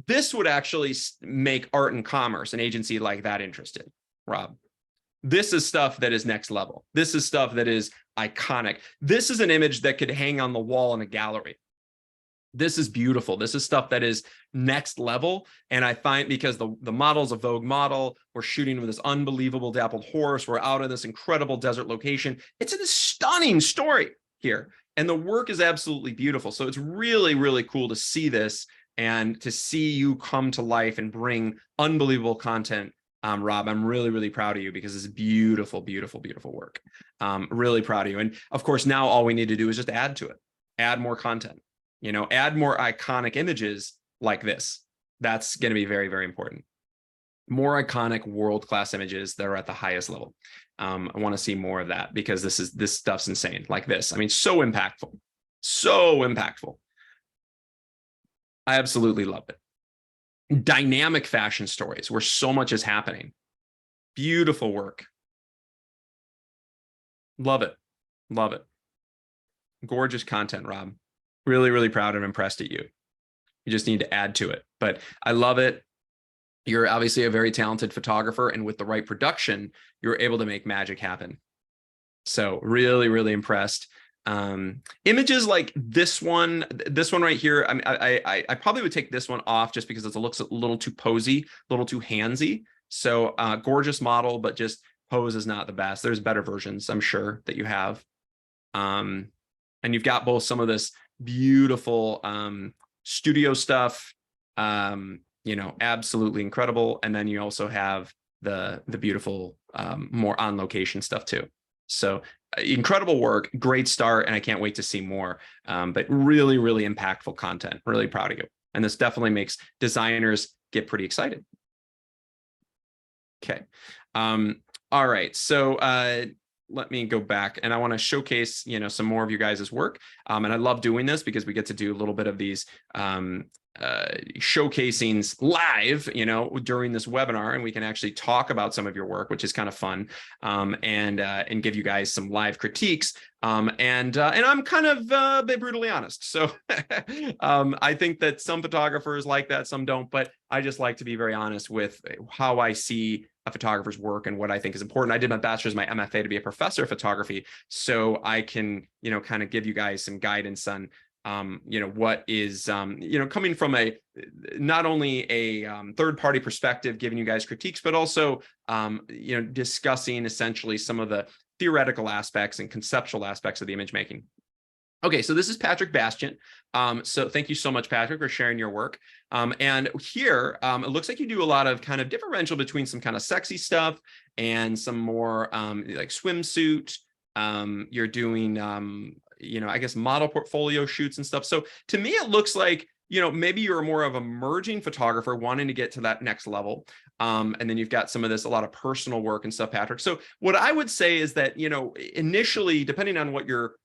this would actually make art and commerce, an agency like that, interested, Rob. This is stuff that is next level. This is stuff that is iconic. This is an image that could hang on the wall in a gallery. This is beautiful. This is stuff that is next level. And I find because the model's a Vogue model, we're shooting with this unbelievable dappled horse. We're out of this incredible desert location. It's a stunning story here. And the work is absolutely beautiful. So it's really, really cool to see this and to see you come to life and bring unbelievable content. Rob, I'm really, really proud of you because it's beautiful, beautiful, beautiful work. Really proud of you. And of course, now all we need to do is just add to it, add more content. Add more iconic images like this. That's going to be very, very important. More iconic world-class images that are at the highest level. I want to see more of that because this stuff's insane. Like this. I mean, so impactful. So impactful. I absolutely love it. Dynamic fashion stories where so much is happening. Beautiful work. Love it. Love it. Gorgeous content, Rob. Really, really proud and impressed at you. You just need to add to it. But I love it. You're obviously a very talented photographer, and with the right production, you're able to make magic happen. So really, really impressed. Images like this one right here. I mean, I probably would take this one off just because it looks a little too posy, a little too handsy. So gorgeous model, but just pose is not the best. There's better versions, I'm sure, that you have. And you've got both some of this beautiful studio stuff, absolutely incredible. And then you also have the beautiful more on location stuff too. So incredible work, great start, and I can't wait to see more. But really, really impactful content. Really proud of you. And this definitely makes designers get pretty excited. Okay. All right. So let me go back, and I want to showcase, some more of you guys' work. And I love doing this because we get to do a little bit of these showcasings live, during this webinar, and we can actually talk about some of your work, which is kind of fun, and give you guys some live critiques. And I'm kind of a bit brutally honest. So I think that some photographers like that, some don't, but I just like to be very honest with how I see a photographer's work and what I think is important. I did my bachelor's, my MFA to be a professor of photography. So I can, kind of give you guys some guidance on, what is, coming from not only a third-party perspective, giving you guys critiques, but also, discussing essentially some of the theoretical aspects and conceptual aspects of the image making. Okay, so this is Patrick Bastian. So thank you so much, Patrick, for sharing your work. And here, it looks like you do a lot of kind of differential between some kind of sexy stuff and some more like swimsuit. You're doing, I guess model portfolio shoots and stuff. So to me, it looks like, maybe you're more of an emerging photographer wanting to get to that next level. And then you've got some of this, a lot of personal work and stuff, Patrick. So what I would say is that, initially, depending on what your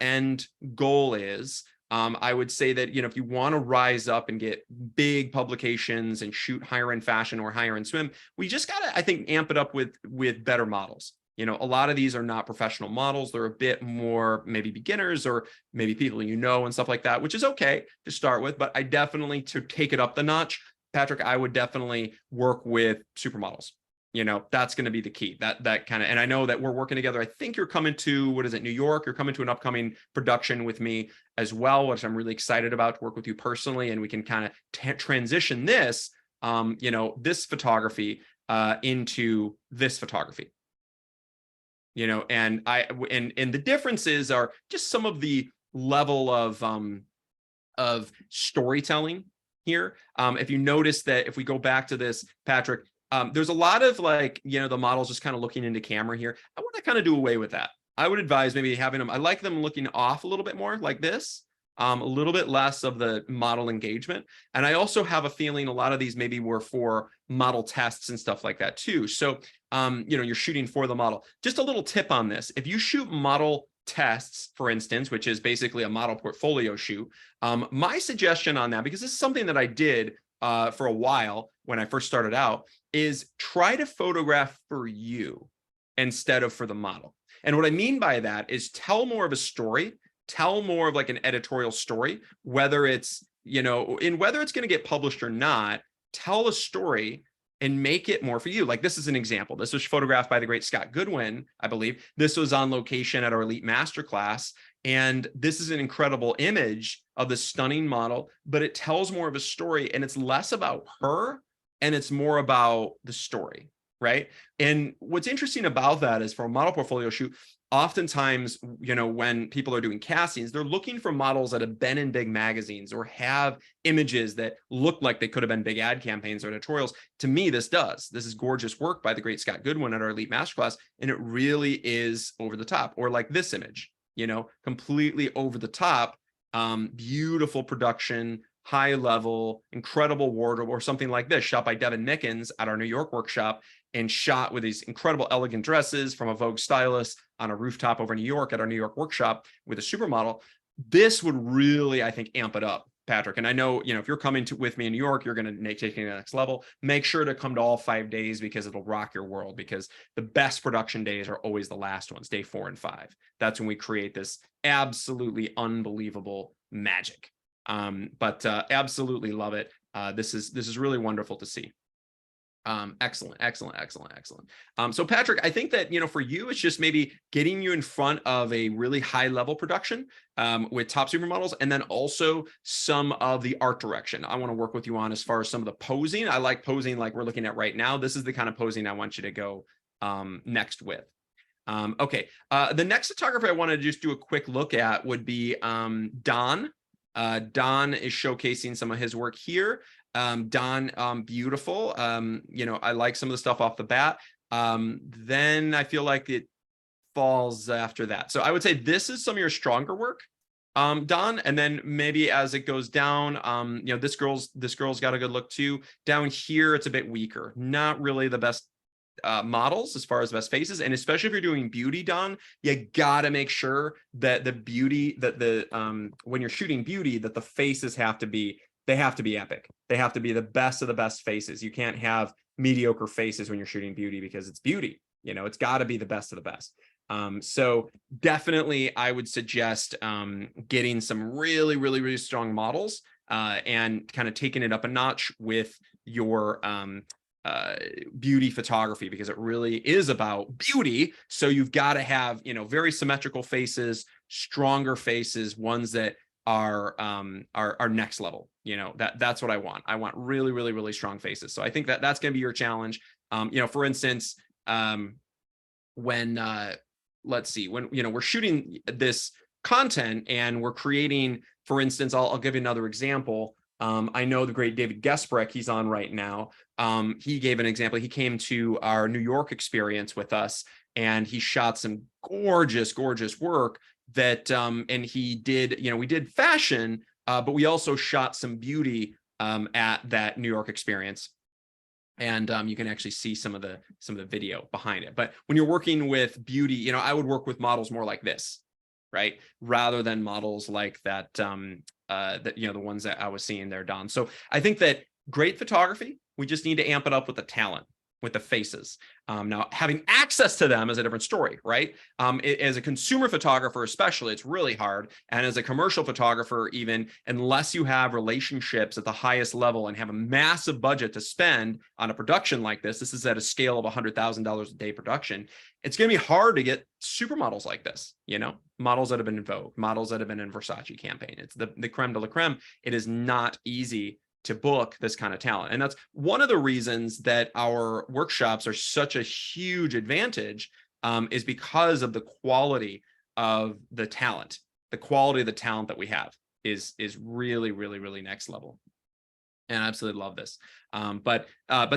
end goal is, I would say that, if you want to rise up and get big publications and shoot higher end fashion or higher end swim, we just got to, I think, amp it up with better models. A lot of these are not professional models. They're a bit more maybe beginners or maybe people and stuff like that, which is okay to start with. But I definitely, to take it up the notch, Patrick, I would definitely work with supermodels. That's going to be the key. That kind of, and I know that we're working together. I think you're coming to, New York? You're coming to an upcoming production with me as well, which I'm really excited about, to work with you personally. And we can kind of transition this, this photography into this photography. And the differences are just some of the level of storytelling here. If you notice that, if we go back to this, Patrick, there's a lot of the models just kind of looking into camera here. I want to kind of do away with that. I would advise maybe having them, I like them looking off a little bit more like this, a little bit less of the model engagement. And I also have a feeling a lot of these maybe were for model tests and stuff like that too. So, you're shooting for the model. Just a little tip on this. If you shoot model tests, for instance, which is basically a model portfolio shoot, my suggestion on that, because this is something that I did for a while when I first started out, is try to photograph for you instead of for the model. And what I mean by that is tell more of a story, tell more of like an editorial story, whether it's, whether it's going to get published or not, tell a story and make it more for you. Like this is an example. This was photographed by the great Scott Goodwin, I believe. This was on location at our Elite Masterclass. And this is an incredible image of the stunning model, but it tells more of a story, and it's less about her and it's more about the story, right? And what's interesting about that is for a model portfolio shoot, oftentimes, when people are doing castings, they're looking for models that have been in big magazines or have images that look like they could have been big ad campaigns or editorials. To me, this is gorgeous work by the great Scott Goodwin at our Elite Masterclass, and it really is over the top. Or like this image, completely over the top, beautiful production, high level, incredible wardrobe, or something like this, shot by Devin Mickens at our New York workshop, and shot with these incredible elegant dresses from a Vogue stylist on a rooftop over in New York at our New York workshop with a supermodel. This would really, I think, amp it up, Patrick. And I know, if you're coming with me in New York, you're going to take it to the next level. Make sure to come to all 5 days, because it'll rock your world, because the best production days are always the last ones, day 4 and 5. That's when we create this absolutely unbelievable magic. But absolutely love it. This is really wonderful to see. Excellent. So Patrick, I think that, for you, it's just maybe getting you in front of a really high level production with top supermodels, and then also some of the art direction I want to work with you on as far as some of the posing. I like posing like we're looking at right now. This is the kind of posing I want you to go next with. Okay. The next photographer I want to just do a quick look at would be Don. Don is showcasing some of his work here. Don, beautiful. I like some of the stuff off the bat. Then I feel like it falls after that. So I would say this is some of your stronger work, Don. And then maybe as it goes down, this girl's got a good look too. Down here, it's a bit weaker. Not really the best models as far as best faces. And especially if you're doing beauty, Don, you gotta make sure that the beauty, that when you're shooting beauty, that the faces have to be epic. They have to be the best of the best faces. You can't have mediocre faces when you're shooting beauty, because it's beauty. It's got to be the best of the best. So definitely I would suggest getting some really, really, really strong models and kind of taking it up a notch with your beauty photography, because it really is about beauty. So you've got to have, very symmetrical faces, stronger faces, ones that are next level. That's what I want. I want really, really, really strong faces. So I think that that's going to be your challenge. For instance, when let's see, when we're shooting this content and we're creating, for instance, I'll give you another example. I know the great David Gesprecht, he's on right now. He gave an example. He came to our New York experience with us, and he shot some gorgeous, gorgeous work that, and he did, we did fashion, but we also shot some beauty at that New York experience. And you can actually see some of the video behind it. But when you're working with beauty, I would work with models more like this, right? Rather than models like that, the ones that I was seeing there, Don. So I think that great photography, we just need to amp it up with the talent, with the faces. Now, having access to them is a different story, right? As a consumer photographer, especially, it's really hard. And as a commercial photographer, even, unless you have relationships at the highest level and have a massive budget to spend on a production like this is at a scale of $100,000 a day production, it's going to be hard to get supermodels like this, models that have been in Vogue, models that have been in Versace campaign. It's the creme de la creme. It is not easy to book this kind of talent. And that's one of the reasons that our workshops are such a huge advantage, is because of the quality of the talent. The quality of the talent that we have is really, really, really next level. And I absolutely love this. But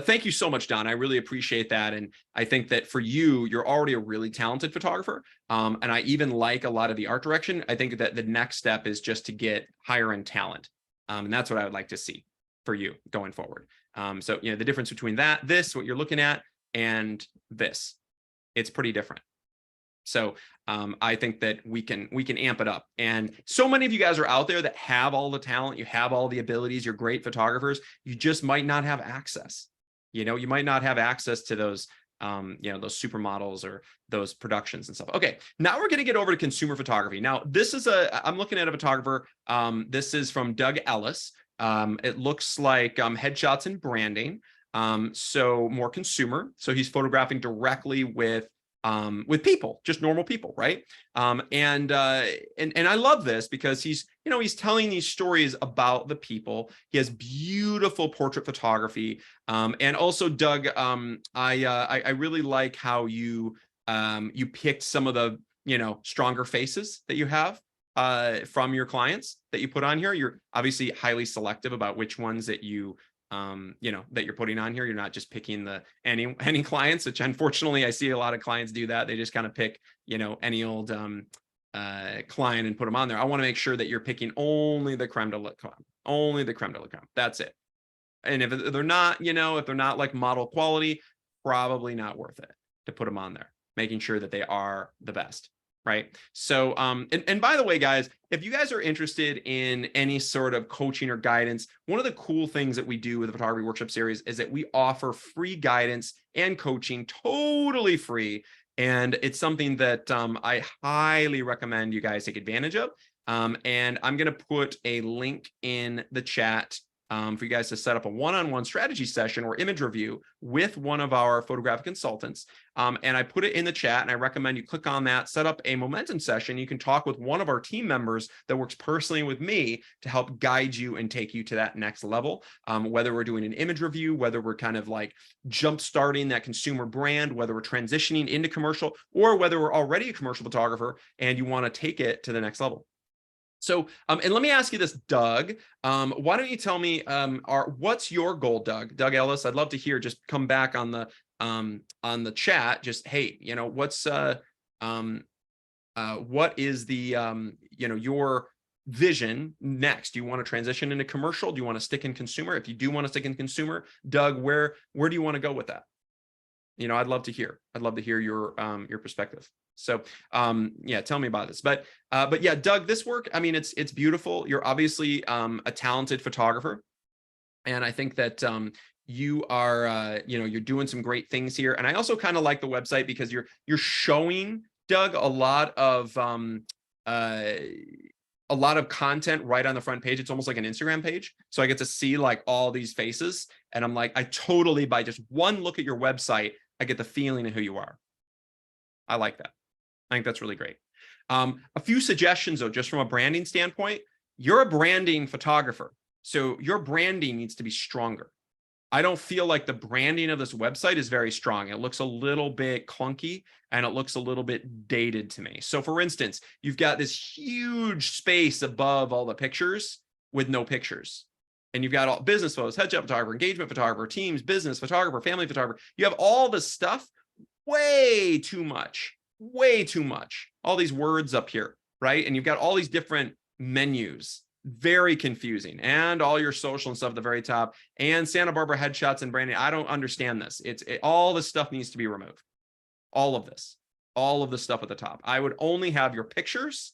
thank you so much, Don. I really appreciate that. And I think that for you, you're already a really talented photographer. And I even like a lot of the art direction. I think that the next step is just to get higher end talent. And that's what I would like to see for you going forward. So, the difference between what you're looking at, and this, it's pretty different. So I think that we can amp it up. And so many of you guys are out there that have all the talent, you have all the abilities, you're great photographers, you just might not have access. You might not have access to those those supermodels or those productions and stuff. Okay, now we're going to get over to consumer photography. Now, I'm looking at a photographer. This is from Doug Ellis. It looks like headshots and branding. So more consumer. So he's photographing directly with people, just normal people, right? And I love this because he's telling these stories about the people. He has beautiful portrait photography, and also Doug, I really like how you picked some of the stronger faces that you have from your clients that you put on here. You're obviously highly selective about which ones that you that you're putting on here. You're not just picking any clients, which unfortunately I see a lot of clients do that. They just kind of pick, any old client and put them on there. I want to make sure that you're picking only the creme de la creme, only the creme de la creme. That's it. And if they're not, if they're not like model quality, probably not worth it to put them on there, making sure that they are the best. Right. So, and by the way, guys, if you guys are interested in any sort of coaching or guidance, one of the cool things that we do with the photography workshop series is that we offer free guidance and coaching totally free. And it's something that I highly recommend you guys take advantage of. And I'm going to put a link in the chat for you guys to set up a one-on-one strategy session or image review with one of our photographic consultants. And I put it in the chat, and I recommend you click on that, set up a momentum session. You can talk with one of our team members that works personally with me to help guide you and take you to that next level. Whether we're doing an image review, whether we're kind of like jump starting that consumer brand, whether we're transitioning into commercial, or whether we're already a commercial photographer and you want to take it to the next level. So, and let me ask you this, Doug, why don't you tell me, what's your goal, Doug? Doug Ellis, I'd love to hear, just come back on the chat. Just, hey, what is the, your vision next? Do you want to transition into commercial? Do you want to stick in consumer? If you do want to stick in consumer, Doug, where do you want to go with that? I'd love to hear your perspective. So, yeah, tell me about this. But yeah, Doug, this work, I mean, it's beautiful. You're obviously a talented photographer. And I think that you are, you're doing some great things here. And I also kind of like the website because you're showing, Doug, a lot of content right on the front page. It's almost like an Instagram page. So I get to see like all these faces. And I'm like, I totally, by just one look at your website, I get the feeling of who you are. I like that. I think that's really great. A few suggestions, though, just from a branding standpoint. You're a branding photographer, so your branding needs to be stronger. I don't feel like the branding of this website is very strong. It looks a little bit clunky and it looks a little bit dated to me. So for instance, you've got this huge space above all the pictures with no pictures. And you've got all business photos, headshot photographer, engagement photographer, teams, business photographer, family photographer. You have all this stuff, way too much, all these words up here, right? And you've got all these different menus, very confusing, and all your social and stuff at the very top, and Santa Barbara headshots and branding. I don't understand this. All this stuff needs to be removed. All of the stuff at the top. I would only have your pictures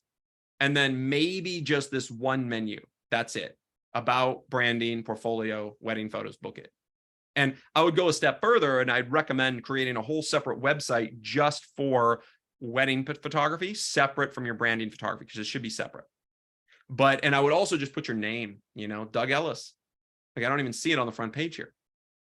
and then maybe just this one menu. That's it. About, branding, portfolio, wedding photos, book it. And I would go a step further, and I'd recommend creating a whole separate website just for wedding photography, separate from your branding photography, because it should be separate. And I would also just put your name, Doug Ellis. Like, I don't even see it on the front page here.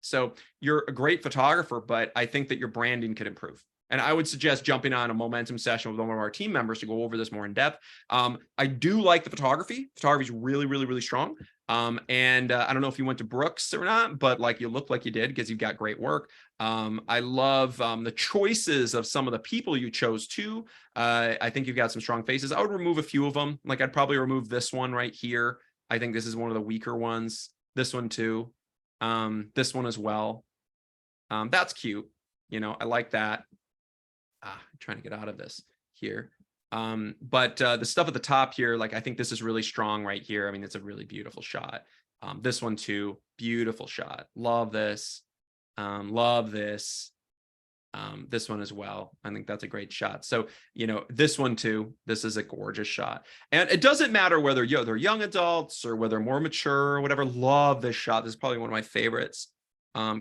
So you're a great photographer, but I think that your branding could improve. And I would suggest jumping on a momentum session with one of our team members to go over this more in depth. I do like the photography. Photography is really, really, really strong. And I don't know if you went to Brooks or not, but like, you look like you did because you've got great work. I love the choices of some of the people you chose too. I think you've got some strong faces. I would remove a few of them. Like, I'd probably remove this one right here. I think this is one of the weaker ones. This one too. This one as well. That's cute. I like that. I'm trying to get out of this here. But the stuff at the top here, like, I think this is really strong right here. I mean, it's a really beautiful shot. This one too, beautiful shot. Love this. Love this. This one as well. I think that's a great shot. So, this one too, this is a gorgeous shot. And it doesn't matter whether they're young adults or whether more mature or whatever. Love this shot. This is probably one of my favorites.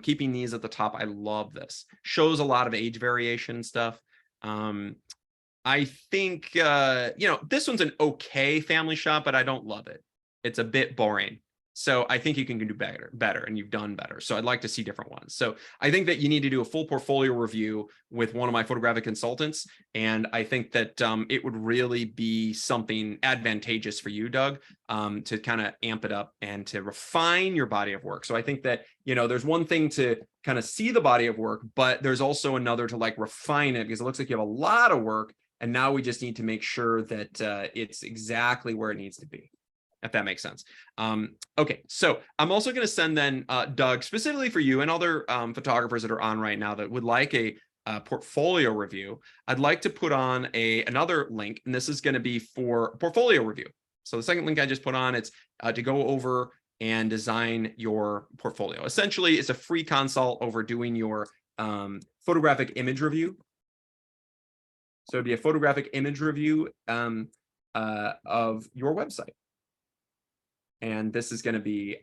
Keeping these at the top. I love this. Shows a lot of age variation stuff. I think, this one's an okay family shot, but I don't love it. It's a bit boring. So I think you can do better, and you've done better. So I'd like to see different ones. So I think that you need to do a full portfolio review with one of my photographic consultants. And I think that it would really be something advantageous for you, Doug, to kind of amp it up and to refine your body of work. So I think that, there's one thing to kind of see the body of work, but there's also another to like refine it, because it looks like you have a lot of work. And now we just need to make sure that it's exactly where it needs to be, if that makes sense. Okay, so I'm also going to send then, Doug, specifically for you and other photographers that are on right now that would like a portfolio review. I'd like to put on another link, and this is going to be for portfolio review. So the second link I just put on, it's to go over and design your portfolio. Essentially, it's a free consult over doing your photographic image review. So it'd be a photographic image review of your website. And this is going to be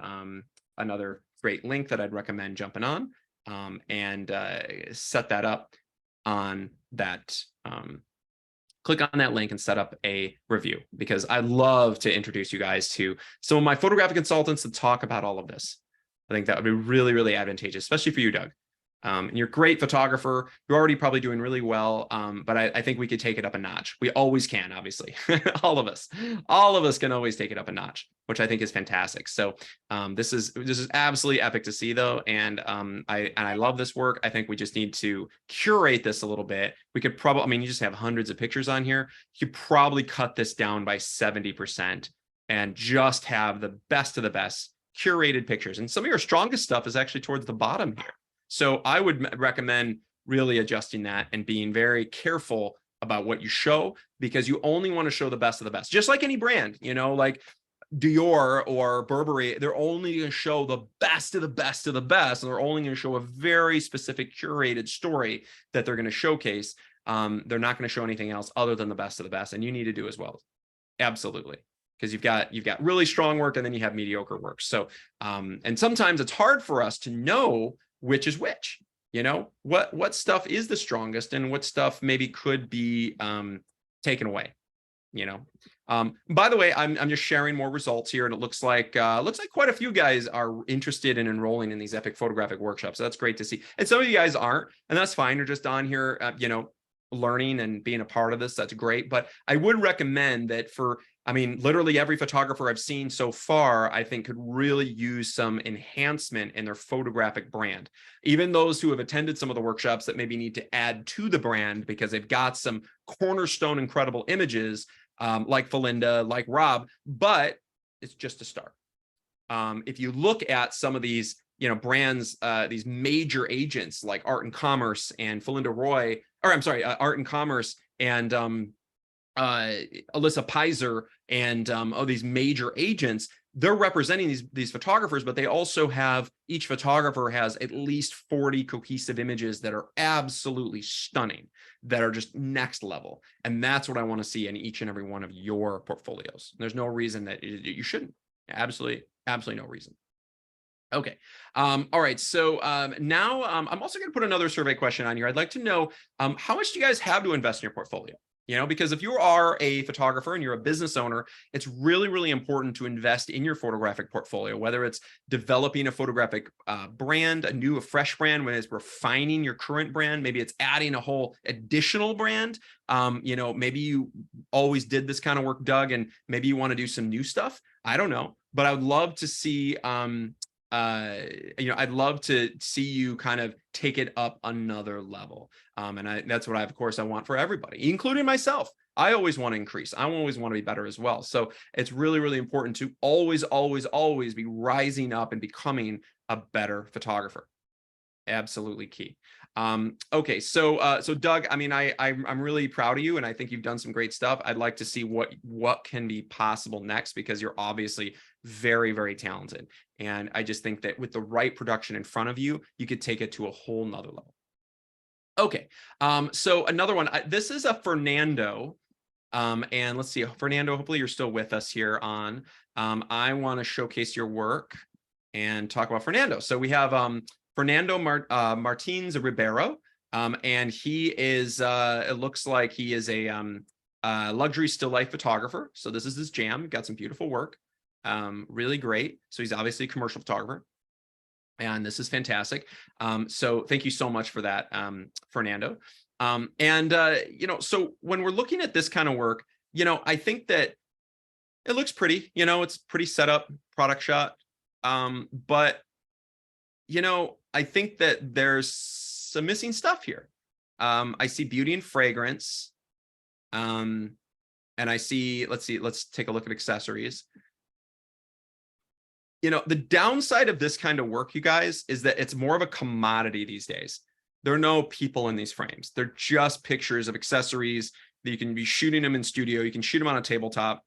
another great link that I'd recommend jumping on and set that up on that. Click on that link and set up a review, because I'd love to introduce you guys to some of my photographic consultants to talk about all of this. I think that would be really, really advantageous, especially for you, Doug. And you're a great photographer. You're already probably doing really well, but I think we could take it up a notch. We always can, obviously. all of us can always take it up a notch, which I think is fantastic. So this is absolutely epic to see, though, and I love this work. I think we just need to curate this a little bit. We could probably, you just have hundreds of pictures on here. You could probably cut this down by 70% and just have the best of the best curated pictures. And some of your strongest stuff is actually towards the bottom here. So I would recommend really adjusting that and being very careful about what you show, because you only want to show the best of the best. Just like any brand, like Dior or Burberry, they're only going to show the best of the best of the best. And they're only going to show a very specific curated story that they're going to showcase. They're not going to show anything else other than the best of the best. And you need to do as well. Absolutely. Because you've got really strong work, and then you have mediocre work. So, and sometimes it's hard for us to know which is which, what stuff is the strongest and what stuff maybe could be taken away, By the way, I'm just sharing more results here, and it looks like quite a few guys are interested in enrolling in these epic photographic workshops. So that's great to see. And some of you guys aren't, and that's fine. You're just on here, learning and being a part of this. That's great. But I would recommend that literally every photographer I've seen so far, I think could really use some enhancement in their photographic brand. Even those who have attended some of the workshops that maybe need to add to the brand because they've got some cornerstone incredible images, like Felinda, like Rob, but it's just a start. If you look at some of these, brands, these major agents like Art and Commerce and Felinda Roy, Art and Commerce and Alyssa Pizer and these major agents, they're representing these photographers, but they also have, each photographer has at least 40 cohesive images that are absolutely stunning, that are just next level. And that's what I want to see in each and every one of your portfolios. There's no reason that you shouldn't. Absolutely no reason. Okay. All right. So now I'm also going to put another survey question on here. I'd like to know how much do you guys have to invest in your portfolio? Because if you are a photographer and you're a business owner, it's really, really important to invest in your photographic portfolio, whether it's developing a photographic brand, a fresh brand, when it's refining your current brand, maybe it's adding a whole additional brand. Maybe you always did this kind of work, Doug, and maybe you want to do some new stuff. I don't know, but I would love to see, I'd love to see you kind of take it up another level. And that's what of course I want for everybody, including myself. I always want to increase. I always want to be better as well. So it's really, really important to always, always, always be rising up and becoming a better photographer. Absolutely key. Okay, so Doug, I'm really proud of you, and I think you've done some great stuff. I'd like to see what can be possible next, because you're obviously very, very talented. And I just think that with the right production in front of you, you could take it to a whole nother level. Okay, so another one. This is a Fernando. And let's see, Fernando, hopefully you're still with us here on. I want to showcase your work and talk about Fernando. So we have Fernando Martins Ribeiro. And he is, it looks like he is a luxury still life photographer. So this is his jam. Got some beautiful work, really great. So he's obviously a commercial photographer. And this is fantastic. So thank you so much for that, Fernando. So when we're looking at this kind of work, I think that it looks pretty, it's pretty set up product shot. But, I think that there's some missing stuff here. I see beauty and fragrance. And I see, let's take a look at accessories. The downside of this kind of work, you guys, is that it's more of a commodity these days. There are no people in these frames. They're just pictures of accessories that you can be shooting them in studio. You can shoot them on a tabletop.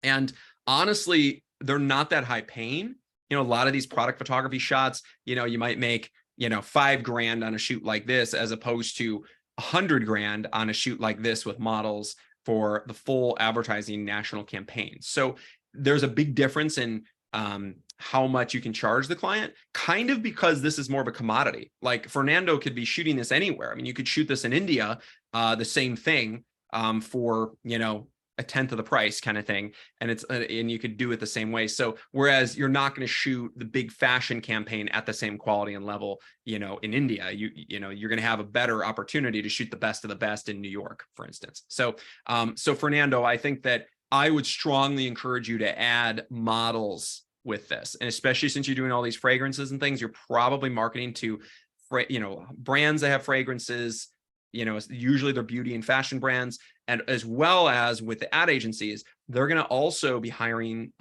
And honestly, they're not that high paying. A lot of these product photography shots, you might make, $5,000 on a shoot like this, as opposed to $100,000 on a shoot like this with models for the full advertising national campaign. So there's a big difference in how much you can charge the client, kind of because this is more of a commodity. Like Fernando could be shooting this anywhere. I mean, you could shoot this in India, the same thing for, a tenth of the price kind of thing. And and you could do it the same way. So whereas you're not going to shoot the big fashion campaign at the same quality and level, in India, you're going to have a better opportunity to shoot the best of the best in New York, for instance. So, so Fernando, I think that I would strongly encourage you to add models with this. And especially since you're doing all these fragrances and things, you're probably marketing to, brands that have fragrances, usually they're beauty and fashion brands. And as well as with the ad agencies, they're going to also be hiring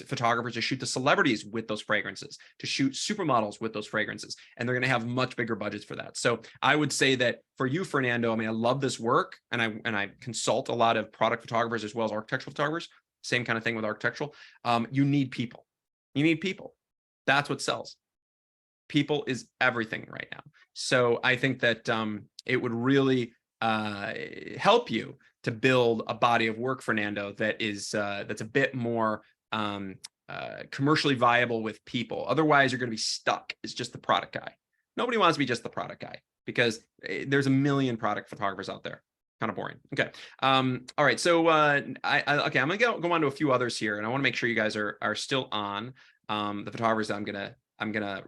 photographers to shoot the celebrities with those fragrances, to shoot supermodels with those fragrances. And they're going to have much bigger budgets for that. So I would say that for you, Fernando, I mean, I love this work, and I consult a lot of product photographers as well as architectural photographers. Same kind of thing with architectural. You need people. You need people. That's what sells. People is everything right now. So I think that it would really help you to build a body of work, Fernando, that is that's a bit more commercially viable with people. Otherwise, you're going to be stuck as just the product guy. Nobody wants to be just the product guy, because there's a million product photographers out there. Kind of boring. Okay. All right. So okay, I'm gonna go on to a few others here, and I want to make sure you guys are still on. The photographers that I'm gonna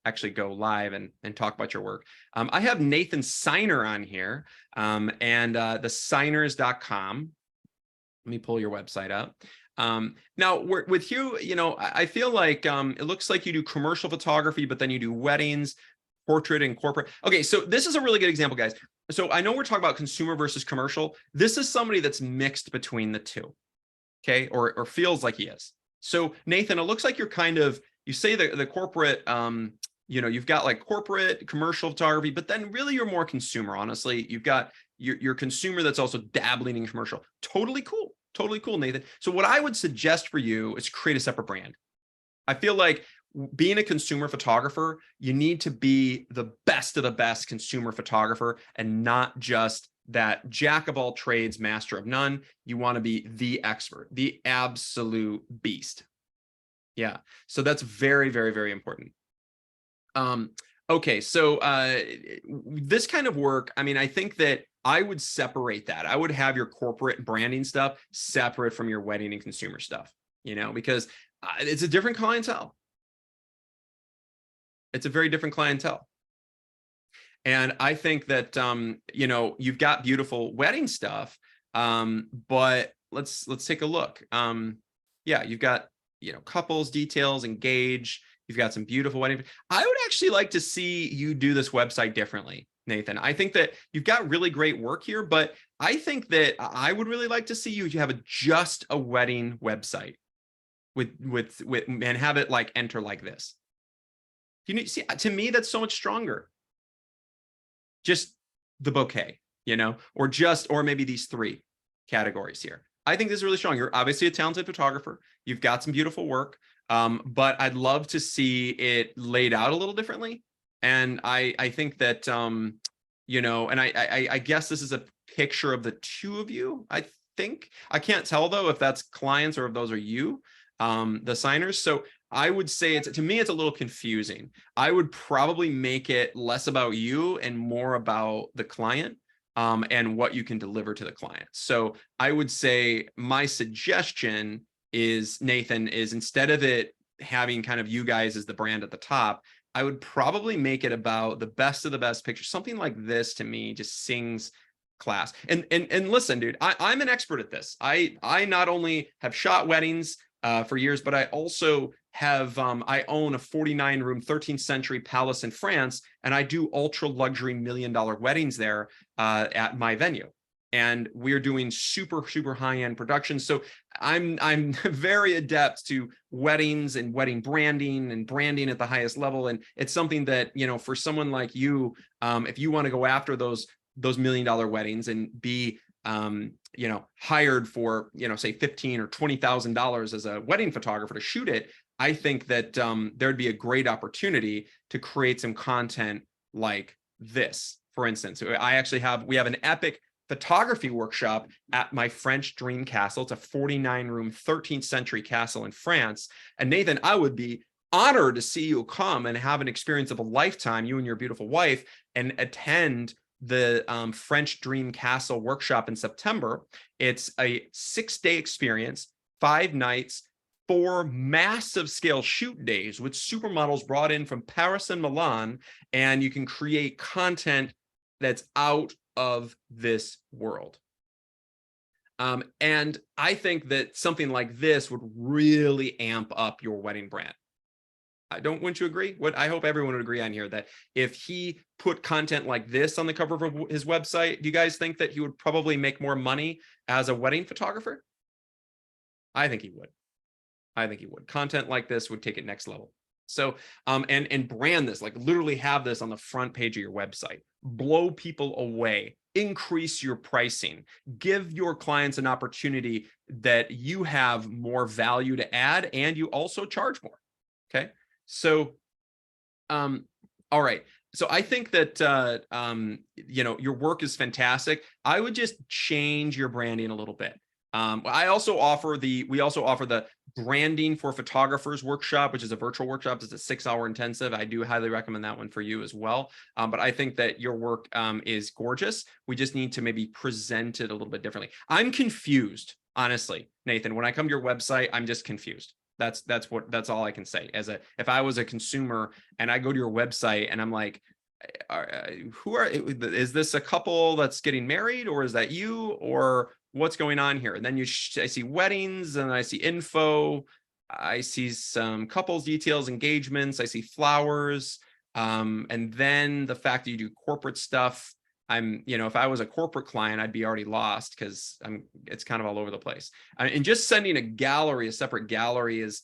actually go live and talk about your work. I have Nathan Signer on here, and the signers.com. Let me pull your website up. Now with you, I feel like it looks like you do commercial photography, but then you do weddings, portrait, and corporate. Okay, so this is a really good example, guys. So I know we're talking about consumer versus commercial. This is somebody that's mixed between the two, okay, or feels like he is. So Nathan, it looks like you're kind of, you say the corporate, you've got like corporate commercial photography, but then really you're more consumer. Honestly, you've got your consumer that's also dabbling in commercial. Totally cool, Nathan. So what I would suggest for you is create a separate brand. I feel like being a consumer photographer, you need to be the best of the best consumer photographer, and not just that jack of all trades, master of none. You want to be the expert, the absolute beast. Yeah. So that's very, very, very important. Okay. So this kind of work, I mean, I think that I would separate that. I would have your corporate branding stuff separate from your wedding and consumer stuff, because it's a different clientele. It's a very different clientele. And I think that, you've got beautiful wedding stuff, but let's take a look. Yeah, you've got, couples, details, engage. You've got some beautiful wedding. I would actually like to see you do this website differently, Nathan. I think that you've got really great work here, but I think that I would really like to see you have just a wedding website with and have it like enter like this. See, to me, that's so much stronger. Just the bouquet, or maybe these three categories here. I think this is really strong. You're obviously a talented photographer. You've got some beautiful work, but I'd love to see it laid out a little differently. And I think that, and I guess this is a picture of the two of you. I think I can't tell though if that's clients or if those are you. the signers. So I would say to me, it's a little confusing. I would probably make it less about you and more about the client, and what you can deliver to the client. So I would say my suggestion is, Nathan, is instead of it having kind of you guys as the brand at the top, I would probably make it about the best of the best pictures. Something like this to me just sings class. And listen, dude, I'm an expert at this. I not only have shot weddings for years, but I also have I own a 49-room 13th century palace in France, and I do ultra luxury $1 million weddings there at my venue. And we're doing super high-end productions. So I'm very adept to weddings and wedding branding and branding at the highest level. And it's something that, you know, for someone like you, if you want to go after those $1 million weddings and be you know, hired for, you know, say $15,000 or $20,000 as a wedding photographer to shoot it, I think that there'd be a great opportunity to create some content like this. For instance, we have an epic photography workshop at my French dream castle. It's a 49-room 13th century castle in France. And Nathan, I would be honored to see you come and have an experience of a lifetime, you and your beautiful wife, and attend the French Dream Castle workshop in September. It's a 6-day experience, 5 nights, 4 massive scale shoot days with supermodels brought in from Paris and Milan, and you can create content that's out of this world. And I think that something like this would really amp up your wedding brand. Wouldn't you agree? I hope everyone would agree on here that if he put content like this on the cover of his website, do you guys think that he would probably make more money as a wedding photographer? I think he would. I think he would. Content like this would take it next level. So, and brand this, like literally have this on the front page of your website, blow people away, increase your pricing, give your clients an opportunity that you have more value to add, and you also charge more. Okay. So, all right. So I think that, you know, your work is fantastic. I would just change your branding a little bit. We also offer the branding for photographers workshop, which is a virtual workshop. It's a 6-hour intensive. I do highly recommend that one for you as well. But I think that your work is gorgeous. We just need to maybe present it a little bit differently. I'm confused, honestly, Nathan. When I come to your website, I'm just confused. That's all I can say. If I was a consumer and I go to your website and I'm like, is this a couple that's getting married, or is that you, or what's going on here? And then I see weddings, and I see info, I see some couples details, engagements, I see flowers, and then the fact that you do corporate stuff. You know, if I was a corporate client, I'd be already lost because it's kind of all over the place. And just sending a separate gallery is,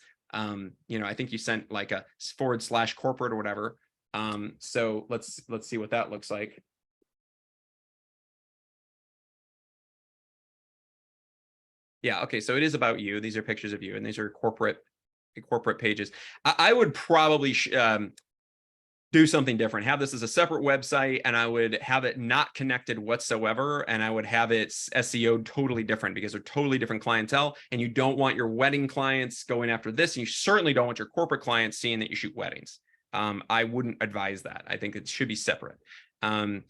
you know, I think you sent like a /corporate or whatever. So let's see what that looks like. Yeah. Okay. So it is about you. These are pictures of you, and these are corporate pages. I would probably do something different. Have this as a separate website, and I would have it not connected whatsoever. And I would have it SEO totally different, because they're totally different clientele. And you don't want your wedding clients going after this. And you certainly don't want your corporate clients seeing that you shoot weddings. I wouldn't advise that. I think it should be separate. And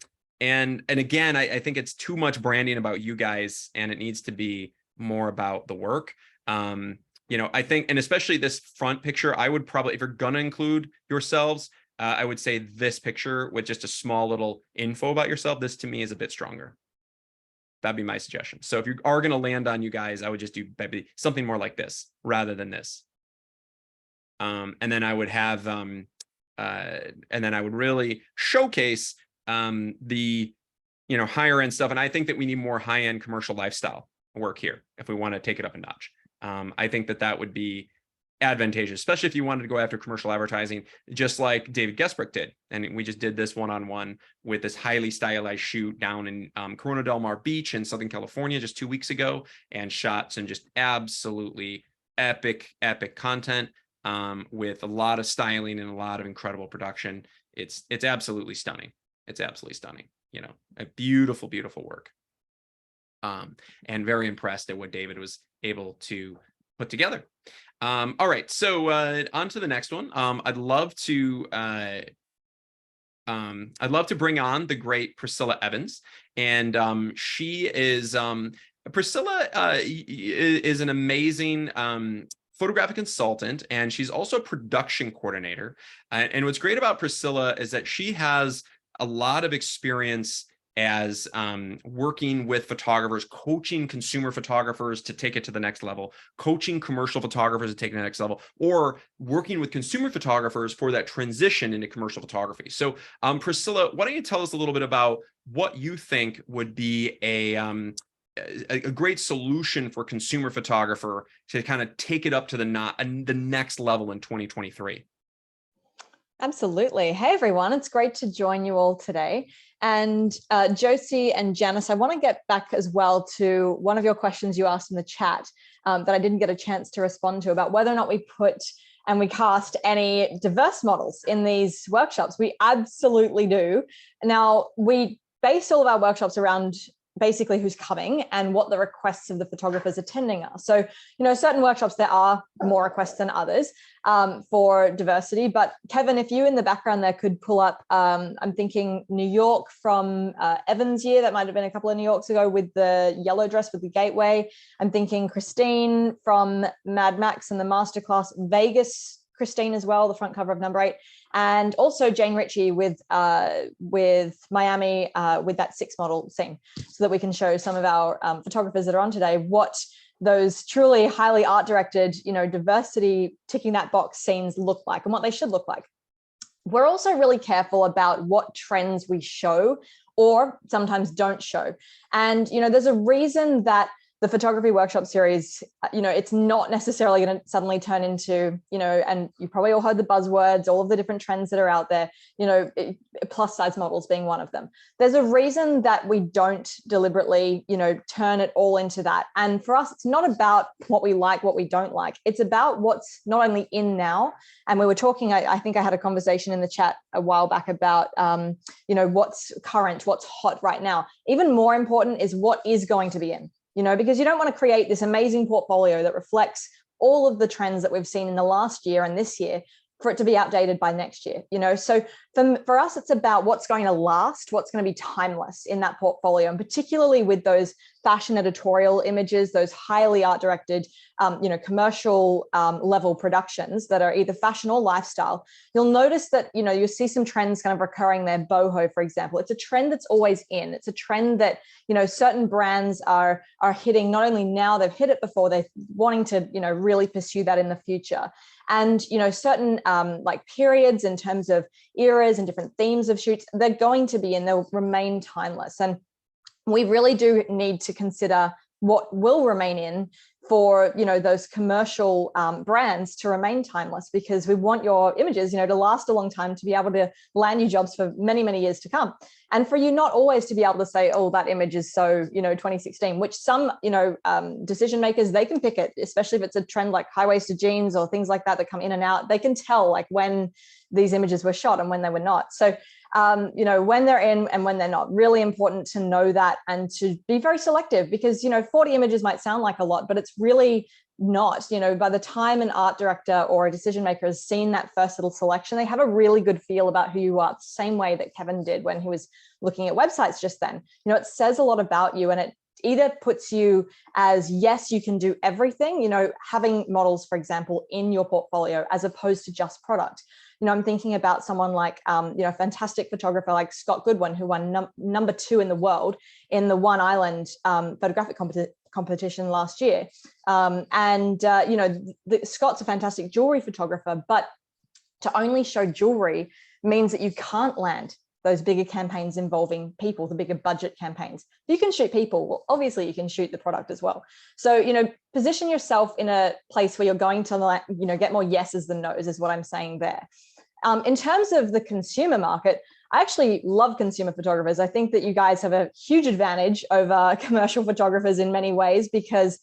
again, I think it's too much branding about you guys, and it needs to be more about the work. You know, I think, and especially this front picture, I would probably, if you're gonna include yourselves, I would say this picture with just a small little info about yourself, this to me is a bit stronger. That'd be my suggestion. So if you are going to land on you guys, I would just do maybe something more like this rather than this. And then I would have, and then I would really showcase the, you know, higher end stuff. And I think that we need more high end commercial lifestyle work here if we want to take it up a notch. I think that would be advantageous, especially if you wanted to go after commercial advertising, just like David Gesprick did. And we just did this one-on-one with this highly stylized shoot down in Corona del Mar Beach in Southern California just 2 weeks ago, and shot some just absolutely epic content with a lot of styling and a lot of incredible production. It's absolutely stunning. It's absolutely stunning. You know, a beautiful work. And very impressed at what David was able to put together. All right, so on to the next one. I'd love to bring on the great Priscilla Evans, and she is Priscilla is an amazing photographic consultant, and she's also a production coordinator. And what's great about Priscilla is that she has a lot of experience as working with photographers, coaching consumer photographers to take it to the next level, coaching commercial photographers to take it to the next level, or working with consumer photographers for that transition into commercial photography. So Priscilla, why don't you tell us a little bit about what you think would be a great solution for consumer photographer to kind of take it up to the next level in 2023? Absolutely. Hey, everyone. It's great to join you all today. And Josie and Janice, I want to get back as well to one of your questions you asked in the chat that I didn't get a chance to respond to, about whether or not we put and we cast any diverse models in these workshops. We absolutely do. Now, we base all of our workshops around basically who's coming and what the requests of the photographers attending are. So, certain workshops, there are more requests than others for diversity. But Kevin, if you in the background there could pull up, I'm thinking New York from Evan's year, that might've been a couple of New Yorks ago, with the yellow dress with the gateway. I'm thinking Christine from Mad Max and the masterclass, Vegas, Christine as well, the front cover of number 8. And also Jane Ritchie with Miami with that 6 model scene, so that we can show some of our photographers that are on today what those truly highly art directed, diversity ticking that box scenes look like and what they should look like. We're also really careful about what trends we show or sometimes don't show. And, there's a reason that the photography workshop series, it's not necessarily going to suddenly turn into, and you probably all heard the buzzwords, all of the different trends that are out there, plus size models being one of them. There's a reason that we don't deliberately, turn it all into that. And for us, it's not about what we like, what we don't like. It's about what's not only in now. And we were talking, I think I had a conversation in the chat a while back about, what's current, what's hot right now. Even more important is what is going to be in. Because you don't want to create this amazing portfolio that reflects all of the trends that we've seen in the last year and this year for it to be outdated by next year. So for us, it's about what's going to last, what's going to be timeless in that portfolio, and particularly with those fashion editorial images, those highly art directed, commercial level productions that are either fashion or lifestyle. You'll notice that, you'll see some trends kind of recurring there. Boho, for example, it's a trend that's always in. It's a trend that, certain brands are hitting. Not only now, they've hit it before, they're wanting to, really pursue that in the future. And, certain like periods in terms of eras and different themes of shoots, they're going to be and they'll remain timeless. And we really do need to consider what will remain in for, those commercial brands to remain timeless, because we want your images, to last a long time, to be able to land you jobs for many, many years to come. And for you not always to be able to say, oh, that image is so, 2016, which some, decision makers, they can pick it, especially if it's a trend like high-waisted jeans or things like that that come in and out. They can tell like when these images were shot and when they were not. So, when they're in and when they're not, really important to know that and to be very selective, because, 40 images might sound like a lot, but it's really not. By the time an art director or a decision maker has seen that first little selection, they have a really good feel about who you are, same way that Kevin did when he was looking at websites just then. It says a lot about you, and it either puts you as, yes, you can do everything, having models, for example, in your portfolio, as opposed to just product. I'm thinking about someone like, a fantastic photographer like Scott Goodwin, who won number 2 in the world in the One Island photographic competition last year. Scott's a fantastic jewelry photographer, but to only show jewelry means that you can't land those bigger campaigns involving people, the bigger budget campaigns. You can shoot people. Well, obviously you can shoot the product as well. So, position yourself in a place where you're going to, get more yeses than nos, is what I'm saying there. In terms of the consumer market, I actually love consumer photographers. I think that you guys have a huge advantage over commercial photographers in many ways, because,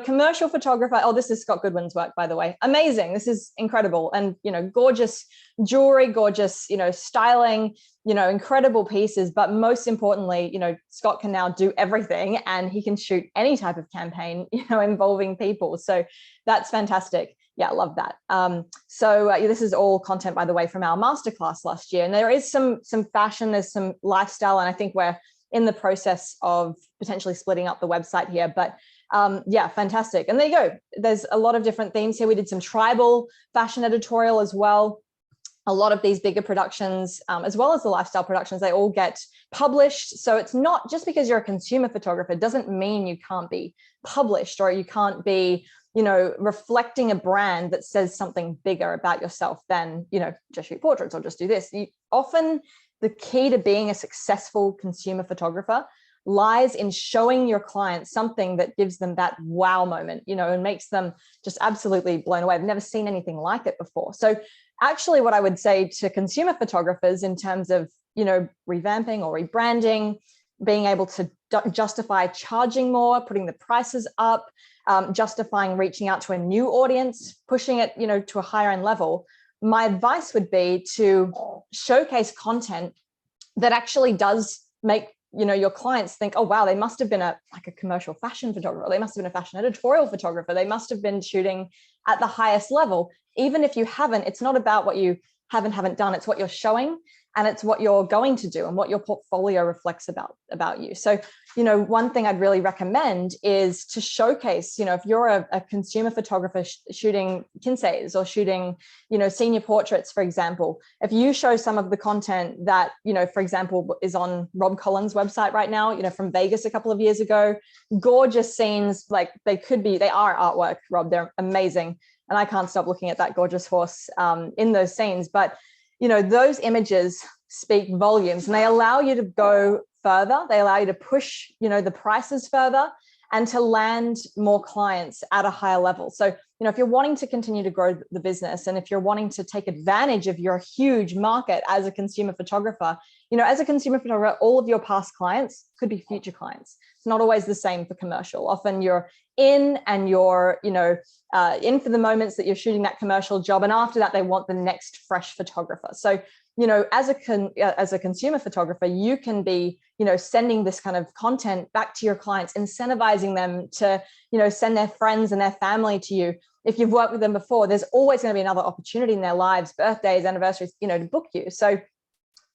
commercial photographer, oh, this is Scott Goodwin's work, by the way. Amazing. This is incredible. And, gorgeous jewelry, gorgeous, styling, incredible pieces. But most importantly, Scott can now do everything, and he can shoot any type of campaign, involving people. So that's fantastic. Yeah, I love that. This is all content, by the way, from our masterclass last year. And there is some fashion, there's some lifestyle, and I think we're in the process of potentially splitting up the website here. But yeah, fantastic. And there you go. There's a lot of different themes here. We did some tribal fashion editorial as well. A lot of these bigger productions, as well as the lifestyle productions, they all get published. So it's not just because you're a consumer photographer, doesn't mean you can't be published, or you can't be, reflecting a brand that says something bigger about yourself than, just shoot portraits or just do this. Often the key to being a successful consumer photographer lies in showing your clients something that gives them that wow moment, and makes them just absolutely blown away. I've never seen anything like it before. So actually what I would say to consumer photographers in terms of, revamping or rebranding, being able to justify charging more, putting the prices up, justifying reaching out to a new audience, pushing it, to a higher end level. My advice would be to showcase content that actually does make, your clients think, oh, wow, they must have been a commercial fashion photographer. They must have been a fashion editorial photographer. They must have been shooting at the highest level. Even if you haven't, it's not about what you haven't done. It's what you're showing, and it's what you're going to do and what your portfolio reflects about you. So, one thing I'd really recommend is to showcase, if you're a consumer photographer shooting kinseis or shooting, senior portraits, for example, if you show some of the content that, for example, is on Rob Collins' website right now, from Vegas a couple of years ago, gorgeous scenes, like they are artwork, Rob, they're amazing. And I can't stop looking at that gorgeous horse in those scenes. But, those images speak volumes, and they allow you to go further. They allow you to push, the prices further, and to land more clients at a higher level. So, if you're wanting to continue to grow the business, and if you're wanting to take advantage of your huge market as a consumer photographer, all of your past clients could be future clients. It's not always the same for commercial. Often you're in, and you're, in for the moments that you're shooting that commercial job. And after that, they want the next fresh photographer. So, as a consumer photographer, you can be, sending this kind of content back to your clients, incentivizing them to, send their friends and their family to you. If you've worked with them before, there's always going to be another opportunity in their lives, birthdays, anniversaries, to book you. So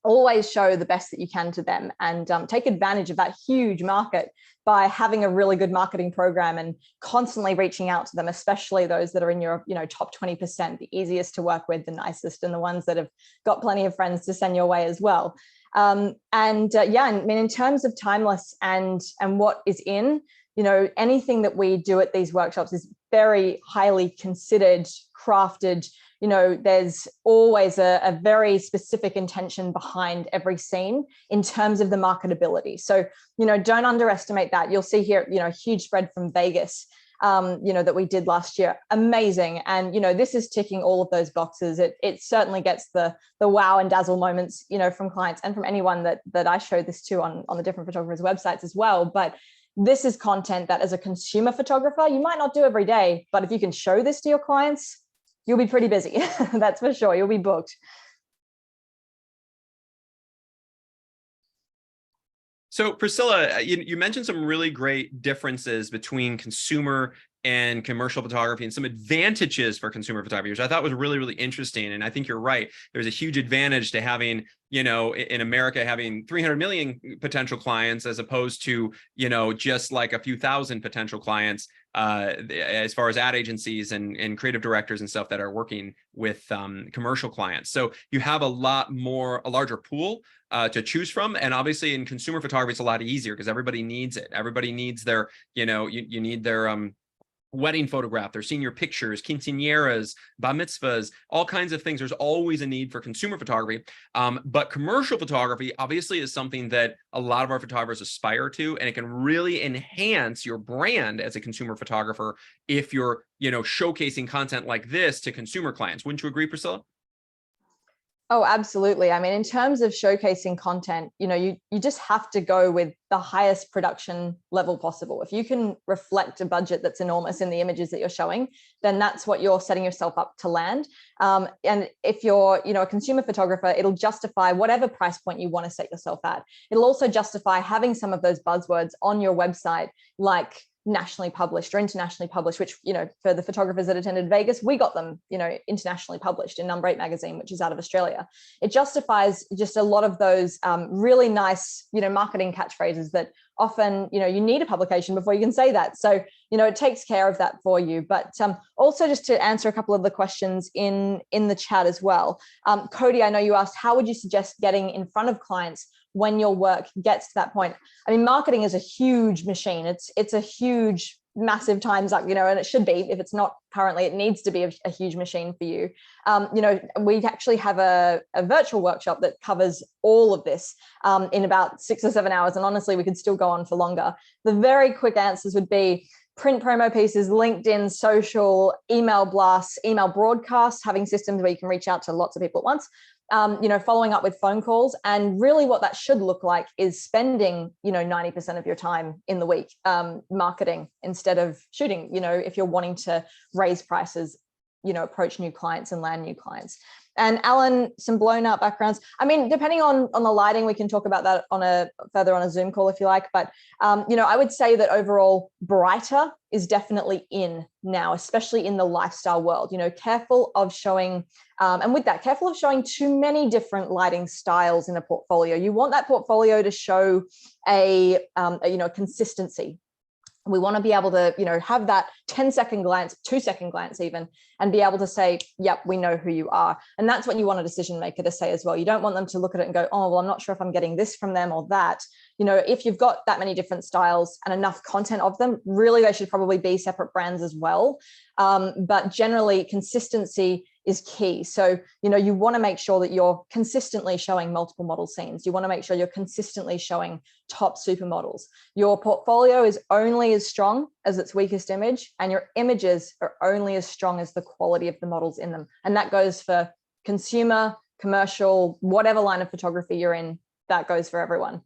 always show the best that you can to them, and take advantage of that huge market by having a really good marketing program and constantly reaching out to them, especially those that are in your top 20%, the easiest to work with, the nicest, and the ones that have got plenty of friends to send your way as well. In terms of timeless and what is in, anything that we do at these workshops is very highly considered, crafted. There's always a very specific intention behind every scene in terms of the marketability. So, don't underestimate that. You'll see here, a huge spread from Vegas, that we did last year. Amazing. And, this is ticking all of those boxes. It certainly gets the wow and dazzle moments, from clients and from anyone that I show this to on the different photographers' websites as well. But this is content that as a consumer photographer, you might not do every day, but if you can show this to your clients, you'll be pretty busy. That's for sure. You'll be booked. So Priscilla, you mentioned some really great differences between consumer and commercial photography, and some advantages for consumer photography, which I thought was really, really interesting. And I think you're right. There's a huge advantage to having, in America, having 300 million potential clients, as opposed to, just like a few thousand potential clients, as far as ad agencies and creative directors and stuff that are working with commercial clients. So you have a larger pool to choose from. And obviously in consumer photography, it's a lot easier because everybody needs it. Everybody needs their, you need their wedding photograph, their senior pictures, quinceañeras, bar mitzvahs, all kinds of things. There's always a need for consumer photography. But commercial photography obviously is something that a lot of our photographers aspire to, and it can really enhance your brand as a consumer photographer if you're, showcasing content like this to consumer clients. Wouldn't you agree, Priscilla? Oh, absolutely. I mean, in terms of showcasing content, you just have to go with the highest production level possible. If you can reflect a budget that's enormous in the images that you're showing, then that's what you're setting yourself up to land. And if you're, a consumer photographer, it'll justify whatever price point you want to set yourself at. It'll also justify having some of those buzzwords on your website, like nationally published or internationally published, which, for the photographers that attended Vegas, we got them, internationally published in Number 8 magazine, which is out of Australia. It justifies just a lot of those really nice, marketing catchphrases that often, you need a publication before you can say that. So, it takes care of that for you. But also just to answer a couple of the questions in the chat as well. Cody, I know you asked, how would you suggest getting in front of clients when your work gets to that point? I mean, marketing is a huge machine. It's a huge, massive time suck, and it should be. If it's not currently, it needs to be a huge machine for you. We actually have a virtual workshop that covers all of this in about 6 or 7 hours. And honestly, we could still go on for longer. The very quick answers would be print promo pieces, LinkedIn, social, email blasts, email broadcasts, having systems where you can reach out to lots of people at once. Following up with phone calls. And really what that should look like is spending, 90% of your time in the week marketing instead of shooting, if you're wanting to raise prices, approach new clients and land new clients. And Alan, some blown out backgrounds. I mean, depending on the lighting, we can talk about that further on a Zoom call if you like. But, I would say that overall brighter is definitely in now, especially in the lifestyle world, careful of showing, and with that, careful of showing too many different lighting styles in a portfolio. You want that portfolio to show a consistency. We want to be able to, have that 10-second glance, 2-second glance even, and be able to say, yep, we know who you are. And that's what you want a decision maker to say as well. You don't want them to look at it and go, oh, well, I'm not sure if I'm getting this from them or that. If you've got that many different styles and enough content of them, really, they should probably be separate brands as well. But generally, consistency is key. So, you want to make sure that you're consistently showing multiple model scenes. You want to make sure you're consistently showing top supermodels. Your portfolio is only as strong as its weakest image, and your images are only as strong as the quality of the models in them. And that goes for consumer, commercial, whatever line of photography you're in, that goes for everyone.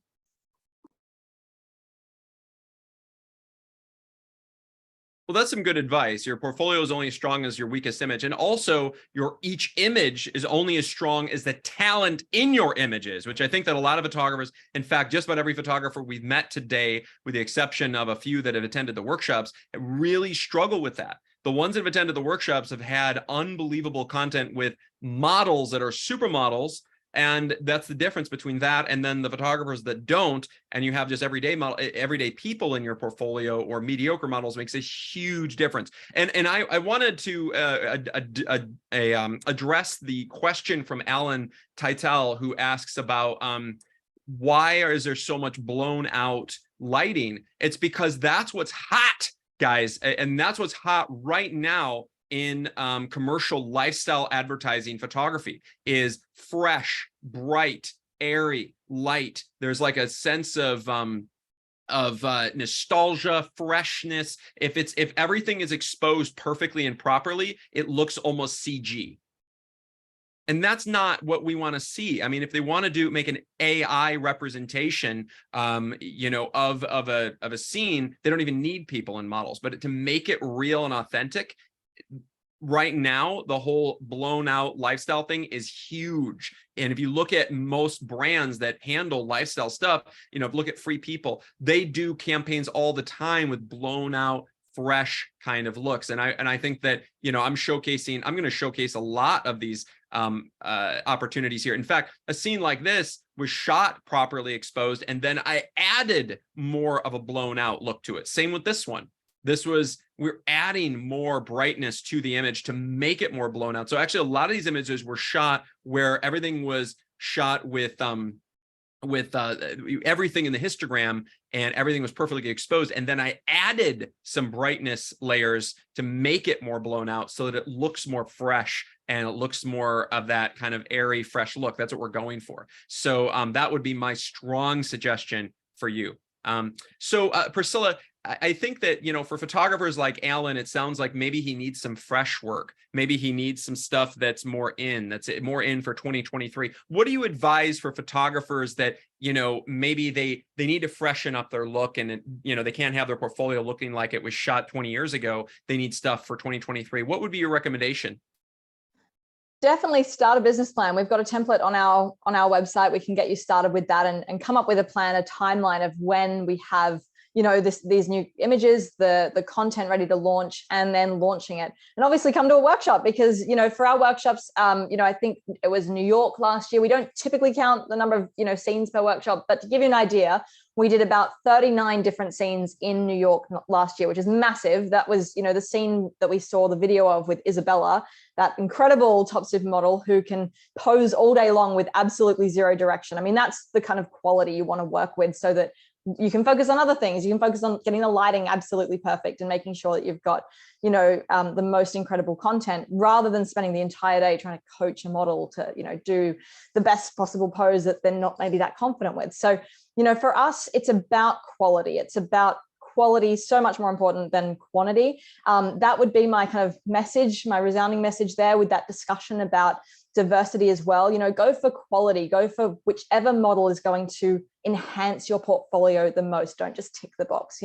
Well, that's some good advice. Your portfolio is only as strong as your weakest image. And also each image is only as strong as the talent in your images, which I think that a lot of photographers, in fact, just about every photographer we've met today, with the exception of a few that have attended the workshops, really struggle with that. The ones that have attended the workshops have had unbelievable content with models that are supermodels. And that's the difference between that and then the photographers that don't, and you have just everyday people in your portfolio or mediocre models, makes a huge difference. And I wanted to address the question from Alan Titel, who asks about why is there so much blown out lighting? It's because that's what's hot, guys, and that's what's hot right now in commercial lifestyle advertising photography, is fresh, bright, airy, light. There's like a sense of nostalgia, freshness. If everything is exposed perfectly and properly, it looks almost CG. And that's not what we want to see. I mean, if they want to make an AI representation, of a scene, they don't even need people and models. But to make it real and authentic, right now, the whole blown out lifestyle thing is huge. And if you look at most brands that handle lifestyle stuff, look at Free People, they do campaigns all the time with blown out, fresh kind of looks. And I think that, I'm going to showcase a lot of these opportunities here. In fact, a scene like this was shot properly exposed, and then I added more of a blown out look to it. Same with this one. We're adding more brightness to the image to make it more blown out. So actually, a lot of these images were shot where everything was shot with everything in the histogram, and everything was perfectly exposed. And then I added some brightness layers to make it more blown out so that it looks more fresh and it looks more of that kind of airy, fresh look. That's what we're going for. So that would be my strong suggestion for you. Priscilla, I think that, for photographers like Alan, it sounds like maybe he needs some fresh work. Maybe he needs some stuff that's more in for 2023. What do you advise for photographers that, maybe they need to freshen up their look, and, they can't have their portfolio looking like it was shot 20 years ago. They need stuff for 2023. What would be your recommendation? Definitely start a business plan. We've got a template on our website. We can get you started with that and come up with a plan, a timeline of when we have these new images, the content ready to launch, and then launching it. And obviously come to a workshop, because for our workshops, I think it was New York last year. We don't typically count the number of scenes per workshop, but to give you an idea, we did about 39 different scenes in New York last year, which is massive. That was the scene that we saw the video of with Isabella, that incredible top supermodel who can pose all day long with absolutely zero direction. I mean, that's the kind of quality you want to work with, so that you can focus on other things. You can focus on getting the lighting absolutely perfect and making sure that you've got, the most incredible content, rather than spending the entire day trying to coach a model to, do the best possible pose that they're not maybe that confident with. So, for us, it's about quality. It's about quality, so much more important than quantity. That would be my kind of message, my resounding message there, with that discussion about diversity as well. Go for quality, go for whichever model is going to enhance your portfolio the most. Don't just tick the box,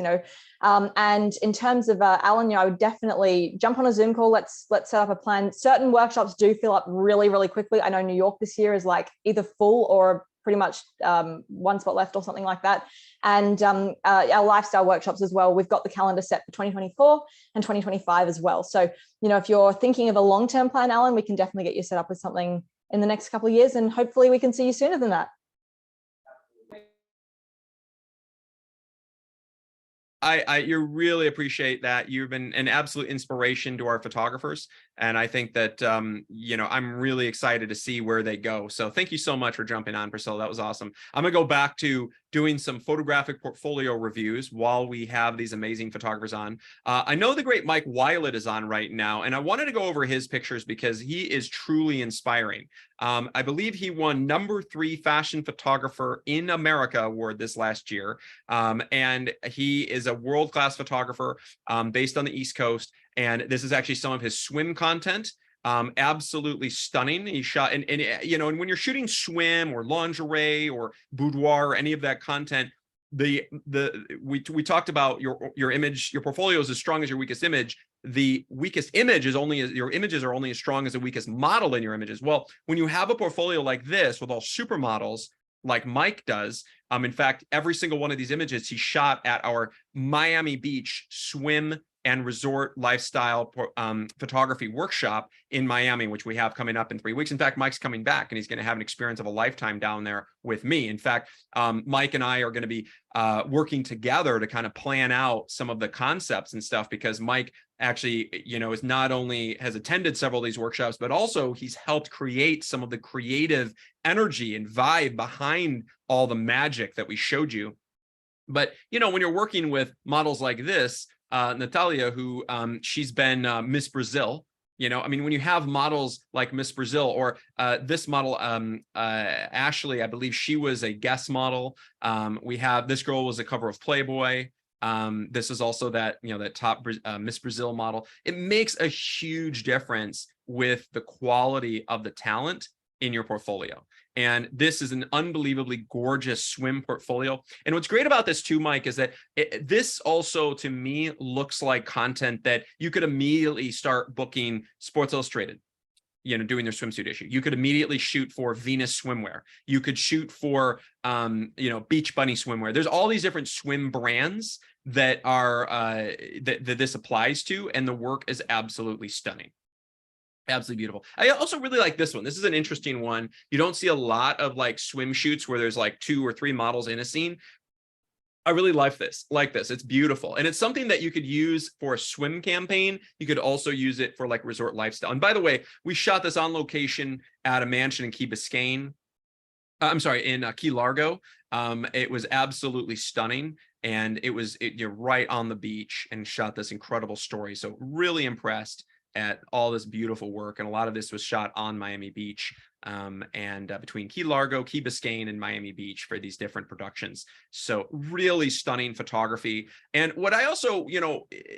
and in terms of Alan, I would definitely jump on a Zoom call. Let's set up a plan. Certain workshops do fill up really, really quickly. I know New York this year is like either full or pretty much one spot left or something like that. And our lifestyle workshops as well, we've got the calendar set for 2024 and 2025 as well. So, if you're thinking of a long-term plan, Alan, we can definitely get you set up with something in the next couple of years, and hopefully we can see you sooner than that. You really appreciate that. You've been an absolute inspiration to our photographers. And I think that, I'm really excited to see where they go. So thank you so much for jumping on, Priscilla. That was awesome. I'm going to go back to doing some photographic portfolio reviews while we have these amazing photographers on. I know the great Mike Wylett is on right now, and I wanted to go over his pictures because he is truly inspiring. I believe he won #3 Fashion Photographer in America award this last year. And he is a world-class photographer based on the East Coast. And this is actually some of his swim content. Absolutely stunning. He shot, and when you're shooting swim or lingerie or boudoir or any of that content, we talked about your image, your portfolio is as strong as your weakest image. The weakest image is your images are only as strong as the weakest model in your images. Well, when you have a portfolio like this with all supermodels, like Mike does, in fact, every single one of these images he shot at our Miami Beach swim and resort lifestyle photography workshop in Miami, which we have coming up in 3 weeks. In fact, Mike's coming back and he's going to have an experience of a lifetime down there with me. In fact, Mike and I are going to be working together to kind of plan out some of the concepts and stuff, because Mike actually, is not only has attended several of these workshops, but also he's helped create some of the creative energy and vibe behind all the magic that we showed you. But, when you're working with models like this, Natalia, who she's been Miss Brazil, when you have models like Miss Brazil, or this model, Ashley, I believe she was a guest model. We have this girl was a cover of Playboy. This is also that top Miss Brazil model. It makes a huge difference with the quality of the talent in your portfolio. And this is an unbelievably gorgeous swim portfolio. And what's great about this too, Mike, is that this also, to me, looks like content that you could immediately start booking Sports Illustrated, doing their swimsuit issue. You could immediately shoot for Venus swimwear. You could shoot for, Beach Bunny swimwear. There's all these different swim brands that are that this applies to, and the work is absolutely stunning. Absolutely beautiful. I also really like this one. This is an interesting one. You don't see a lot of like swim shoots where there's like 2 or 3 models in a scene. I really like this. It's beautiful. And it's something that you could use for a swim campaign. You could also use it for like resort lifestyle. And by the way, we shot this on location at a mansion in Key Biscayne. In Key Largo. It was absolutely stunning. And you're right on the beach and shot this incredible story. So really impressed at all this beautiful work. And a lot of this was shot on Miami Beach. and between Key Largo, Key Biscayne, and Miami Beach for these different productions. So really stunning photography. And what I also,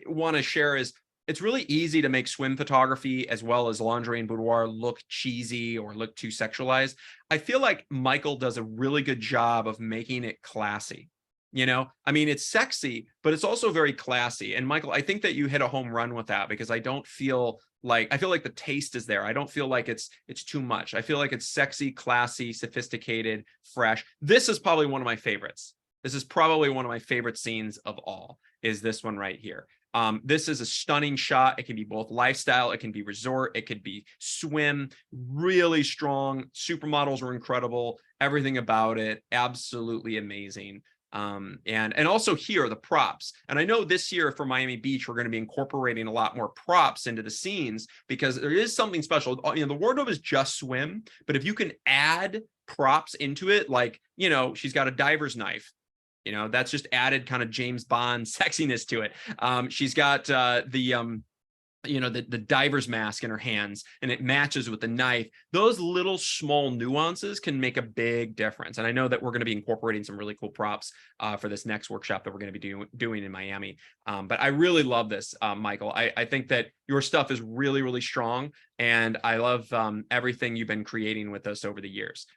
want to share is it's really easy to make swim photography as well as lingerie and boudoir look cheesy or look too sexualized. I feel like Michael does a really good job of making it classy. I mean, it's sexy, but it's also very classy. And Michael, I think that you hit a home run with that, because I feel like the taste is there. I don't feel like it's too much. I feel like it's sexy, classy, sophisticated, fresh. This is probably one of my favorites. This is probably one of my favorite scenes of all, is this one right here. This is a stunning shot. It can be both lifestyle, it can be resort, it could be swim. Really strong. Supermodels were incredible. Everything about it, absolutely amazing. And also here, the props. And I know this year for Miami Beach, we're going to be incorporating a lot more props into the scenes, because there is something special. The wardrobe is just swim, but if you can add props into it, like, she's got a diver's knife. That's just added kind of James Bond sexiness to it. She's got the diver's mask in her hands, and it matches with the knife. Those little small nuances can make a big difference. And I know that we're going to be incorporating some really cool props for this next workshop that we're going to be doing in Miami. But I really love this, Michael. I think that your stuff is really, really strong. And I love everything you've been creating with us over the years.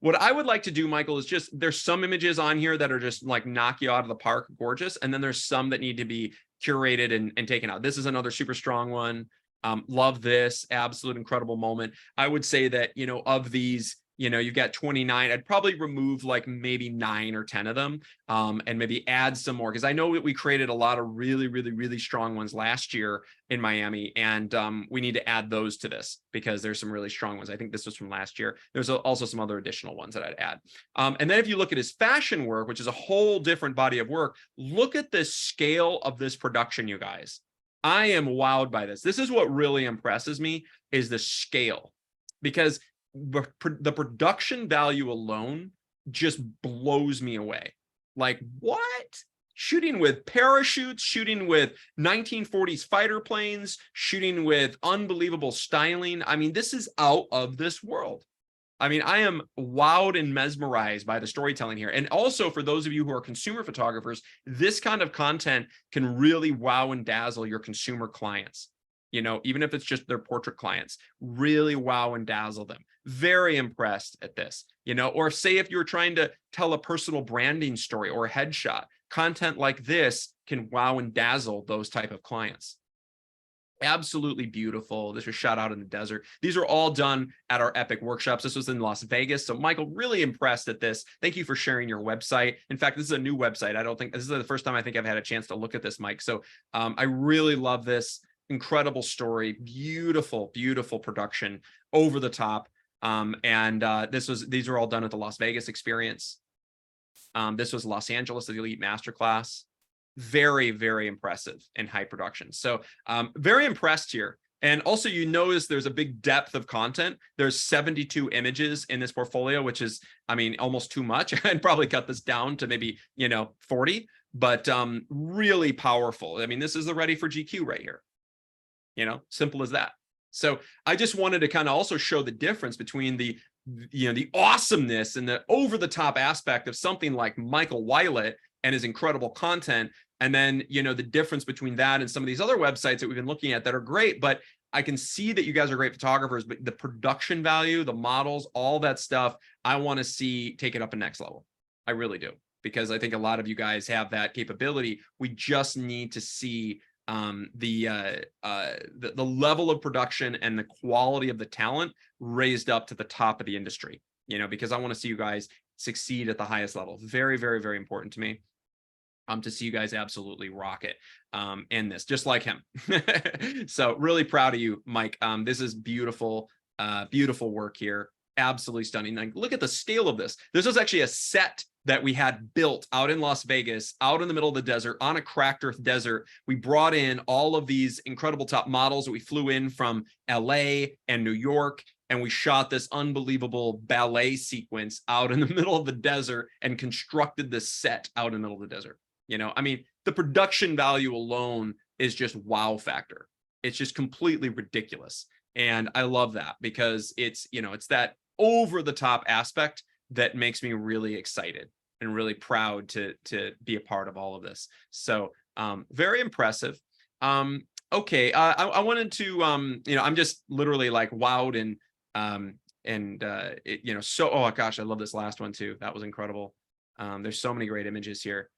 What I would like to do, Michael, is there's some images on here that are just like knock you out of the park, gorgeous. And then there's some that need to be curated and taken out. This is another super strong one. Love this, absolute incredible moment. I would say that, of these, you've got 29. I'd probably remove like maybe 9 or 10 of them, and maybe add some more, because I know that we created a lot of really, really, really strong ones last year in Miami, and we need to add those to this, because there's some really strong ones. I think this was from last year. There's also some other additional ones that I'd add. And then if you look at his fashion work, which is a whole different body of work, look at the scale of this production, you guys. I am wowed by this. This is what really impresses me, is the scale, because the production value alone just blows me away. Like, what? Shooting with parachutes, shooting with 1940s fighter planes, shooting with unbelievable styling. I mean, this is out of this world. I mean, I am wowed and mesmerized by the storytelling here. And also, for those of you who are consumer photographers, this kind of content can really wow and dazzle your consumer clients. Even if it's just their portrait clients, really wow and dazzle them. Very impressed at this, or say if you're trying to tell a personal branding story or a headshot, content like this can wow and dazzle those type of clients. Absolutely beautiful. This was shot out in the desert. These are all done at our epic workshops. This was in Las Vegas. So Michael, really impressed at this. Thank you for sharing your website. In fact, this is a new website. This is the first time I think I've had a chance to look at this, Mike. So I really love this. Incredible story, beautiful, beautiful production, over the top. These were all done at the Las Vegas experience. This was Los Angeles, the Elite Masterclass. Very, very impressive and high production. So very impressed here. And also, notice there's a big depth of content. There's 72 images in this portfolio, which is, almost too much. I'd probably cut this down to maybe, 40, but really powerful. This is the ready for GQ right here. Simple as that. So I just wanted to kind of also show the difference between the awesomeness and the over the top aspect of something like Michael Weilet and his incredible content. And then, the difference between that and some of these other websites that we've been looking at that are great, but I can see that you guys are great photographers, but the production value, the models, all that stuff, I want to see take it up a next level. I really do, because I think a lot of you guys have that capability. We just need to see the level of production and the quality of the talent raised up to the top of the industry, because I want to see you guys succeed at the highest level. Very, very, very important to me. To see you guys absolutely rock it in this, just like him. So really proud of you, Mike. This is beautiful, beautiful work here. Absolutely stunning. Like, look at the scale of this. This was actually a set that we had built out in Las Vegas, out in the middle of the desert, on a cracked earth desert. We brought in all of these incredible top models that we flew in from LA and New York, and we shot this unbelievable ballet sequence out in the middle of the desert and constructed this set out in the middle of the desert. The production value alone is just wow factor. It's just completely ridiculous. And I love that, because it's, it's that over the top aspect that makes me really excited and really proud to be a part of all of this. So very impressive. Okay, I wanted to you know, I'm just literally like wowed you know, so, oh gosh, I love this last one too. That was incredible. There's so many great images here.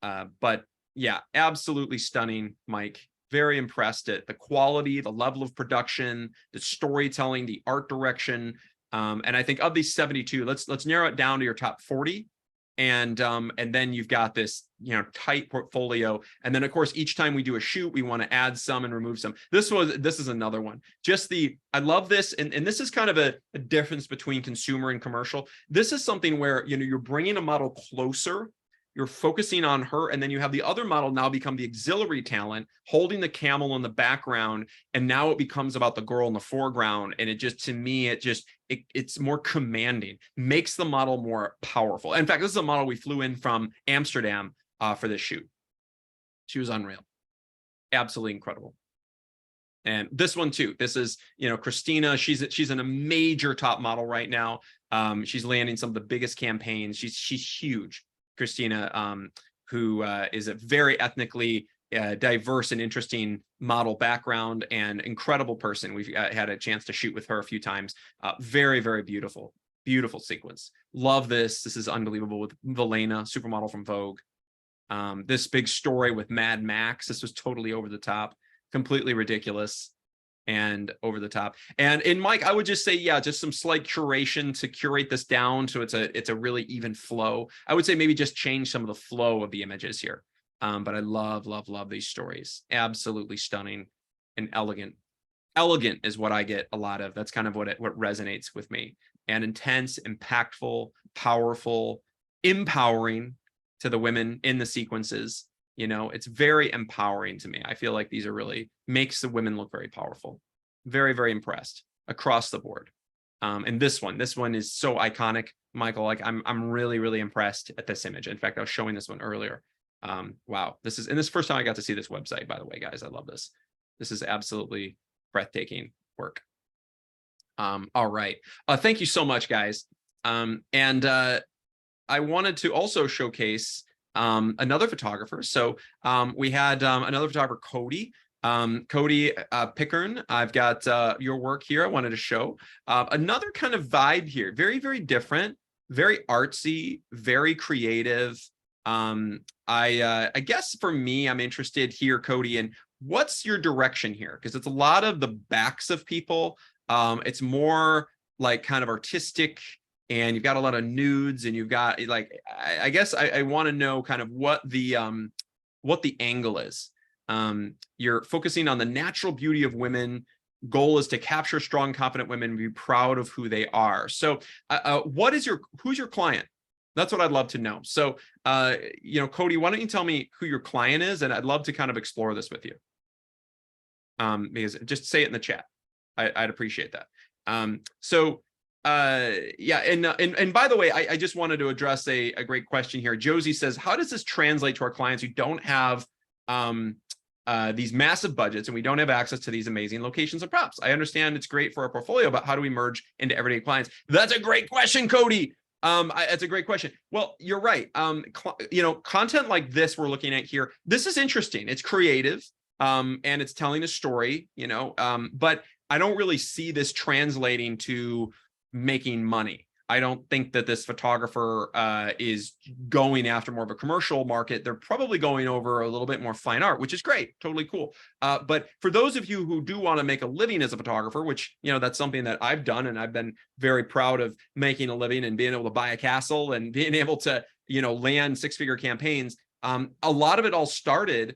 But yeah, absolutely stunning, Mike. Very impressed at the quality, the level of production, the storytelling, the art direction. And I think of these 72, let's narrow it down to your top 40. And then you've got this, you know, tight portfolio. And then of course, each time we do a shoot, we want to add some and remove some. This is another one. Just I love this. And this is kind of a difference between consumer and commercial. This is something where, you know, you're bringing a model closer, you're focusing on her, and then you have the other model now become the auxiliary talent, holding the camel in the background, and now it becomes about the girl in the foreground. And it just, to me, it's more commanding, makes the model more powerful. In fact, this is a model we flew in from Amsterdam for this shoot. She was unreal, absolutely incredible. And this one too, this is, you know, Christina. She's in a major top model right now. She's landing some of the biggest campaigns. She's huge. Christina, who is a very ethnically diverse and interesting model background and incredible person. We've had a chance to shoot with her a few times. Very, very beautiful, beautiful sequence. Love this. This is unbelievable with Velena, supermodel from Vogue. This big story with Mad Max. This was totally over the top, completely ridiculous and over the top. And in Mike, I would just say, yeah, just some slight curation to curate this down so it's a really even flow. I would say maybe just change some of the flow of the images here. But I love these stories. Absolutely stunning and elegant. Elegant is what I get a lot of. That's kind of what resonates with me. And intense, impactful, powerful, empowering to the women in the sequences. You know, it's very empowering to me. I feel like these are really makes the women look very powerful. Very, very impressed across the board. And this one is so iconic, Michael. Like I'm really, really impressed at this image. In fact, I was showing this one earlier. Wow, this is the first time I got to see this website, by the way, guys. I love this. This is absolutely breathtaking work. All right. Thank you so much, guys. I wanted to also showcase another photographer. So we had another photographer, Cody. Cody Pickern, I've got your work here I wanted to show. Another kind of vibe here, very, very different, very artsy, very creative. I guess for me, I'm interested here, Cody, in what's your direction here? Because it's a lot of the backs of people. It's more like kind of artistic, and you've got a lot of nudes, and you've got like, I guess I want to know kind of what the angle is. You're focusing on the natural beauty of women. Goal is to capture strong, confident women and be proud of who they are. So who's your client? That's what I'd love to know. So, you know, Cody, why don't you tell me who your client is? And I'd love to kind of explore this with you. Because just say it in the chat. I'd appreciate that. Yeah, and by the way, I just wanted to address a great question here. Josie says, how does this translate to our clients who don't have these massive budgets and we don't have access to these amazing locations and props? I understand it's great for our portfolio, but how do we merge into everyday clients? That's a great question, Cody. That's a great question. Well, you're right. You know, content like this we're looking at here, this is interesting. It's creative, and it's telling a story, you know, but I don't really see this translating to making money. I don't think that this photographer is going after more of a commercial market. They're probably going over a little bit more fine art, which is great, totally cool. But for those of you who do want to make a living as a photographer, which, you know, that's something that I've done, and I've been very proud of making a living and being able to buy a castle and being able to, you know, land six-figure campaigns. A lot of it all started,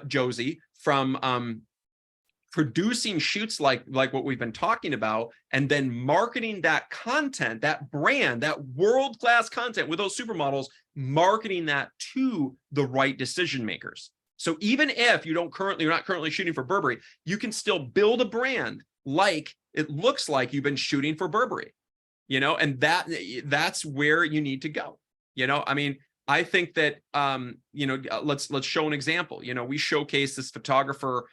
Josie, from producing shoots like what we've been talking about, and then marketing that content, that brand, that world-class content with those supermodels, marketing that to the right decision makers. So even if you're not currently shooting for Burberry, you can still build a brand like it looks like you've been shooting for Burberry, you know, and that's where you need to go. You know, I mean, I think that you know, let's show an example. You know, we showcase this photographer,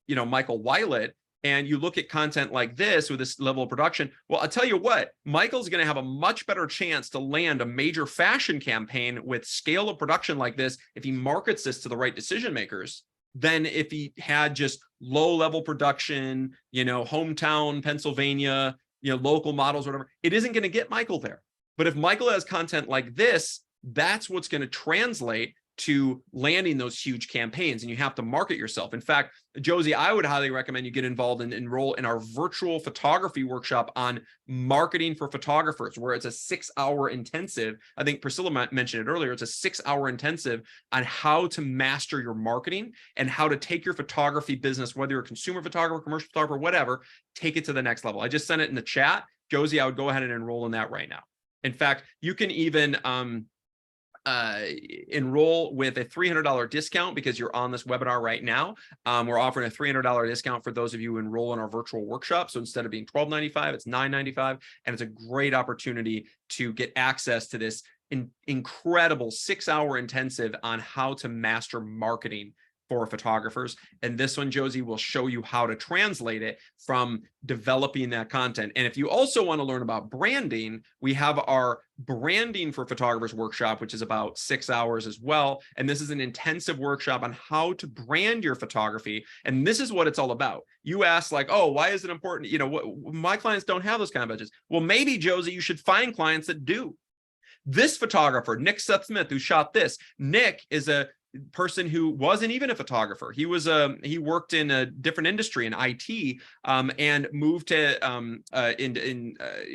you know, Michael Weilet, and you look at content like this with this level of production, well, I'll tell you what, Michael's going to have a much better chance to land a major fashion campaign with scale of production like this if he markets this to the right decision makers than if he had just low level production, hometown Pennsylvania, local models, whatever. It isn't going to get Michael there. But if Michael has content like this, that's what's going to translate to landing those huge campaigns, and you have to market yourself. In fact, Josie, I would highly recommend you get involved and enroll in our virtual photography workshop on marketing for photographers, where it's a 6-hour intensive. I think Priscilla mentioned it earlier. It's a 6-hour intensive on how to master your marketing and how to take your photography business, whether you're a consumer photographer, commercial photographer, whatever, take it to the next level. I just sent it in the chat. Josie, I would go ahead and enroll in that right now. In fact, you can even enroll with a $300 discount because you're on this webinar right now. We're offering a $300 discount for those of you who enroll in our virtual workshop. So instead of being $12.95, it's $9.95, and it's a great opportunity to get access to this incredible 6-hour intensive on how to master marketing for photographers. And this one, Josie, will show you how to translate it from developing that content. And if you also want to learn about branding, we have our branding for photographers workshop, which is about 6 hours as well. And this is an intensive workshop on how to brand your photography. And this is what it's all about. You ask like, oh, why is it important? My clients don't have those kind of budgets. Well, maybe, Josie, you should find clients that do. This photographer, Nick Seth Smith, who shot this, Nick is a person who wasn't even a photographer. He worked in a different industry in IT, and moved to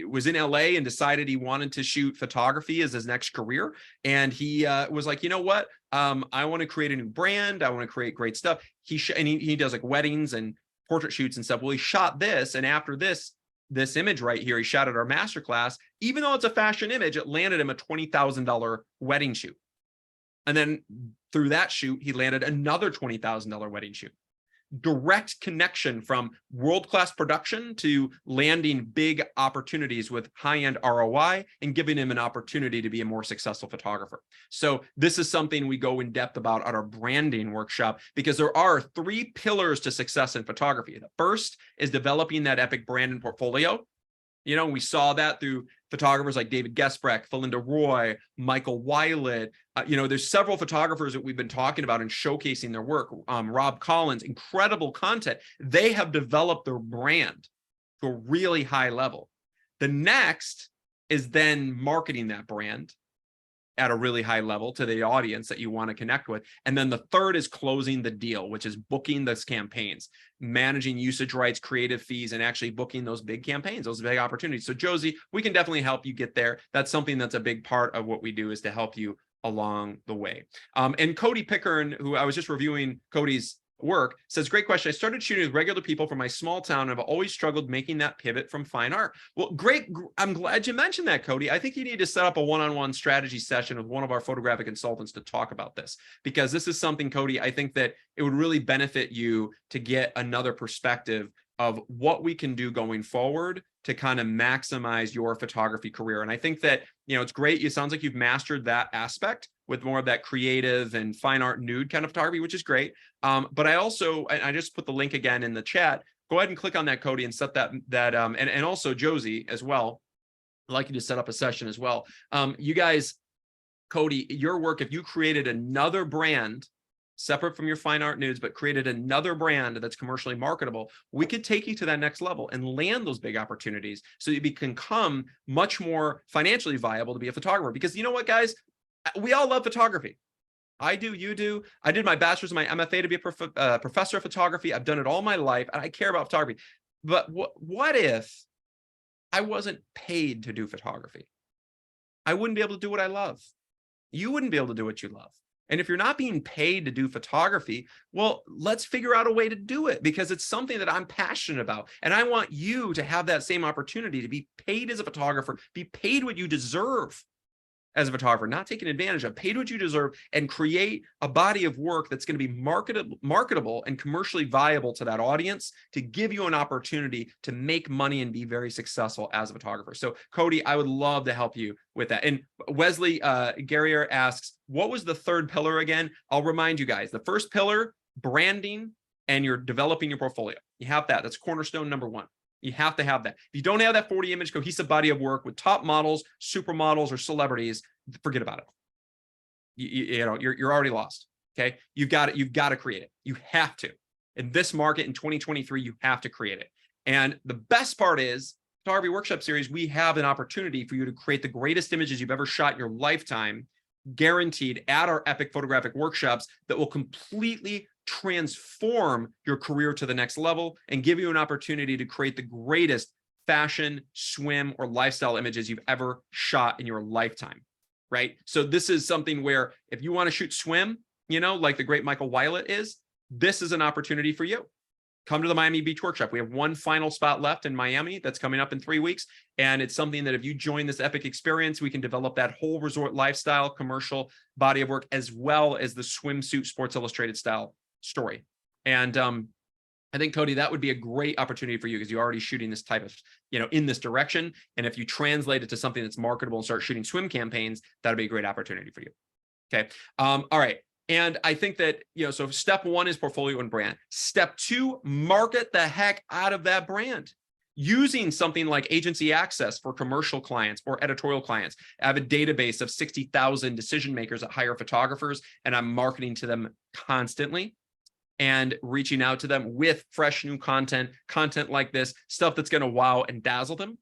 was in LA and decided he wanted to shoot photography as his next career. And he was like, you know what? I want to create a new brand. I want to create great stuff. He does like weddings and portrait shoots and stuff. Well, he shot this, and after this image right here, he shot at our masterclass. Even though it's a fashion image, it landed him a $20,000 wedding shoot. And then through that shoot, he landed another $20,000 wedding shoot. Direct connection from world-class production to landing big opportunities with high-end ROI and giving him an opportunity to be a more successful photographer. So this is something we go in depth about at our branding workshop, because there are 3 pillars to success in photography. The first is developing that epic brand and portfolio. We saw that through photographers like David Gesprecht, Felinda Roy, Michael Weilet. There's several photographers that we've been talking about and showcasing their work. Rob Collins, incredible content. They have developed their brand to a really high level. The next is then marketing that brand at a really high level to the audience that you want to connect with. And then the third is closing the deal, which is booking those campaigns, managing usage rights, creative fees, and actually booking those big campaigns, those big opportunities. So Josie, we can definitely help you get there. That's something that's a big part of what we do, is to help you along the way. And Cody Pickern, who I was just reviewing Cody's work, says, great question. I started shooting with regular people from my small town, and I've always struggled making that pivot from fine art. Well, great. I'm glad you mentioned that, Cody. I think you need to set up a one-on-one strategy session with one of our photographic consultants to talk about this, because this is something, Cody, I think that it would really benefit you to get another perspective of what we can do going forward to kind of maximize your photography career. And I think that, it's great. It sounds like you've mastered that aspect with more of that creative and fine art nude kind of photography, which is great. But I just put the link again in the chat. Go ahead and click on that, Cody, and set and also Josie as well. I'd like you to set up a session as well. You guys, Cody, your work, if you created another brand separate from your fine art nudes, but created another brand that's commercially marketable, we could take you to that next level and land those big opportunities so you can become much more financially viable to be a photographer. Because you know what, guys? We all love photography. I do, you do. I did my bachelor's and my MFA to be a professor of photography. I've done it all my life, and I care about photography. But what if I wasn't paid to do photography? I wouldn't be able to do what I love. You wouldn't be able to do what you love. And if you're not being paid to do photography, well, let's figure out a way to do it, because it's something that I'm passionate about. And I want you to have that same opportunity to be paid as a photographer, be paid what you deserve as a photographer, not taken advantage of, paid what you deserve, and create a body of work that's going to be marketable and commercially viable to that audience, to give you an opportunity to make money and be very successful as a photographer. So Cody, I would love to help you with that. And Wesley Guerrier asks, what was the third pillar again? I'll remind you guys, the first pillar, branding, and you're developing your portfolio. You have that. That's cornerstone number one. You have to have that. If you don't have that 40 image cohesive body of work with top models, supermodels, or celebrities, forget about it. You're already lost. Okay. You've got to create it. You have to. In this market in 2023, you have to create it. And the best part is, Photography Workshop Series, we have an opportunity for you to create the greatest images you've ever shot in your lifetime, guaranteed at our epic photographic workshops that will completely transform your career to the next level and give you an opportunity to create the greatest fashion, swim, or lifestyle images you've ever shot in your lifetime, right? So this is something where if you want to shoot swim, like the great Michael Wylett is, this is an opportunity for you. Come to the Miami Beach Workshop. We have one final spot left in Miami that's coming up in 3 weeks. And it's something that if you join this epic experience, we can develop that whole resort lifestyle, commercial body of work, as well as the swimsuit Sports Illustrated style story. And I think, Cody, that would be a great opportunity for you because you're already shooting this type of, in this direction. And if you translate it to something that's marketable and start shooting swim campaigns, that'd be a great opportunity for you. Okay. All right. And I think that, so step one is portfolio and brand. Step two, market the heck out of that brand. Using something like agency access for commercial clients or editorial clients. I have a database of 60,000 decision makers that hire photographers, and I'm marketing to them constantly and reaching out to them with fresh new content like this, stuff that's going to wow and dazzle them.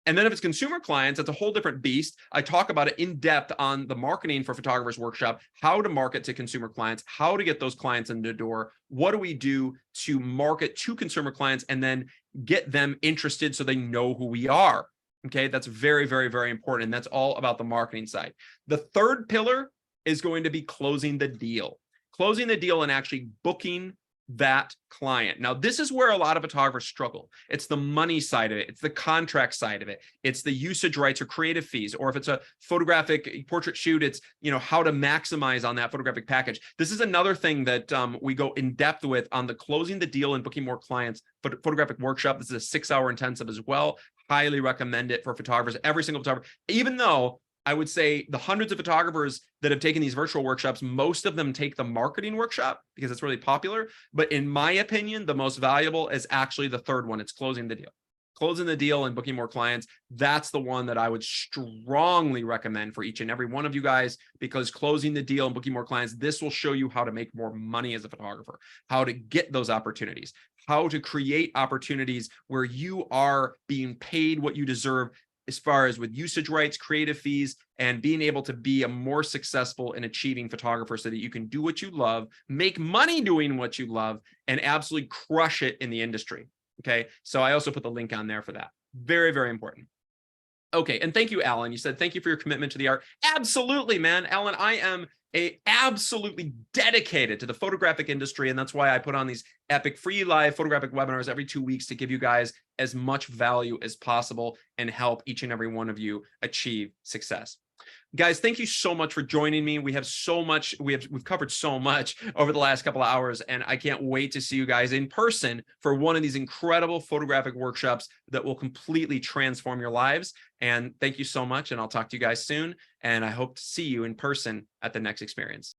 And then if it's consumer clients, it's a whole different beast. I talk about it in depth on the Marketing for Photographers workshop, how to market to consumer clients, how to get those clients in the door. What do we do to market to consumer clients and then get them interested so they know who we are? Okay, that's very, very, very important. And that's all about the marketing side. The third pillar is going to be closing the deal. Closing the deal and actually booking that client. Now, this is where a lot of photographers struggle. It's the money side of it. It's the contract side of it. It's the usage rights or creative fees. Or if it's a photographic portrait shoot, it's, how to maximize on that photographic package. This is another thing that we go in depth with on the closing the deal and booking more clients photographic workshop. This is a 6-hour intensive as well. Highly recommend it for photographers, every single photographer, even though I would say the hundreds of photographers that have taken these virtual workshops, most of them take the marketing workshop because it's really popular. But in my opinion, the most valuable is actually the third one. It's closing the deal. Closing the deal and booking more clients. That's the one that I would strongly recommend for each and every one of you guys, because closing the deal and booking more clients, this will show you how to make more money as a photographer, how to get those opportunities, how to create opportunities where you are being paid what you deserve, as far as with usage rights, creative fees, and being able to be a more successful and achieving photographer so that you can do what you love, make money doing what you love, and absolutely crush it in the industry. Okay. So I also put the link on there for that. Very, very important. Okay. And thank you, Alan. You said, thank you for your commitment to the art. Absolutely, man. Alan, I am absolutely dedicated to the photographic industry. And that's why I put on these epic free live photographic webinars every 2 weeks to give you guys as much value as possible and help each and every one of you achieve success. Guys, thank you so much for joining me. We have so much, we've covered so much over the last couple of hours, and I can't wait to see you guys in person for one of these incredible photographic workshops that will completely transform your lives. And thank you so much, and I'll talk to you guys soon. And I hope to see you in person at the next experience.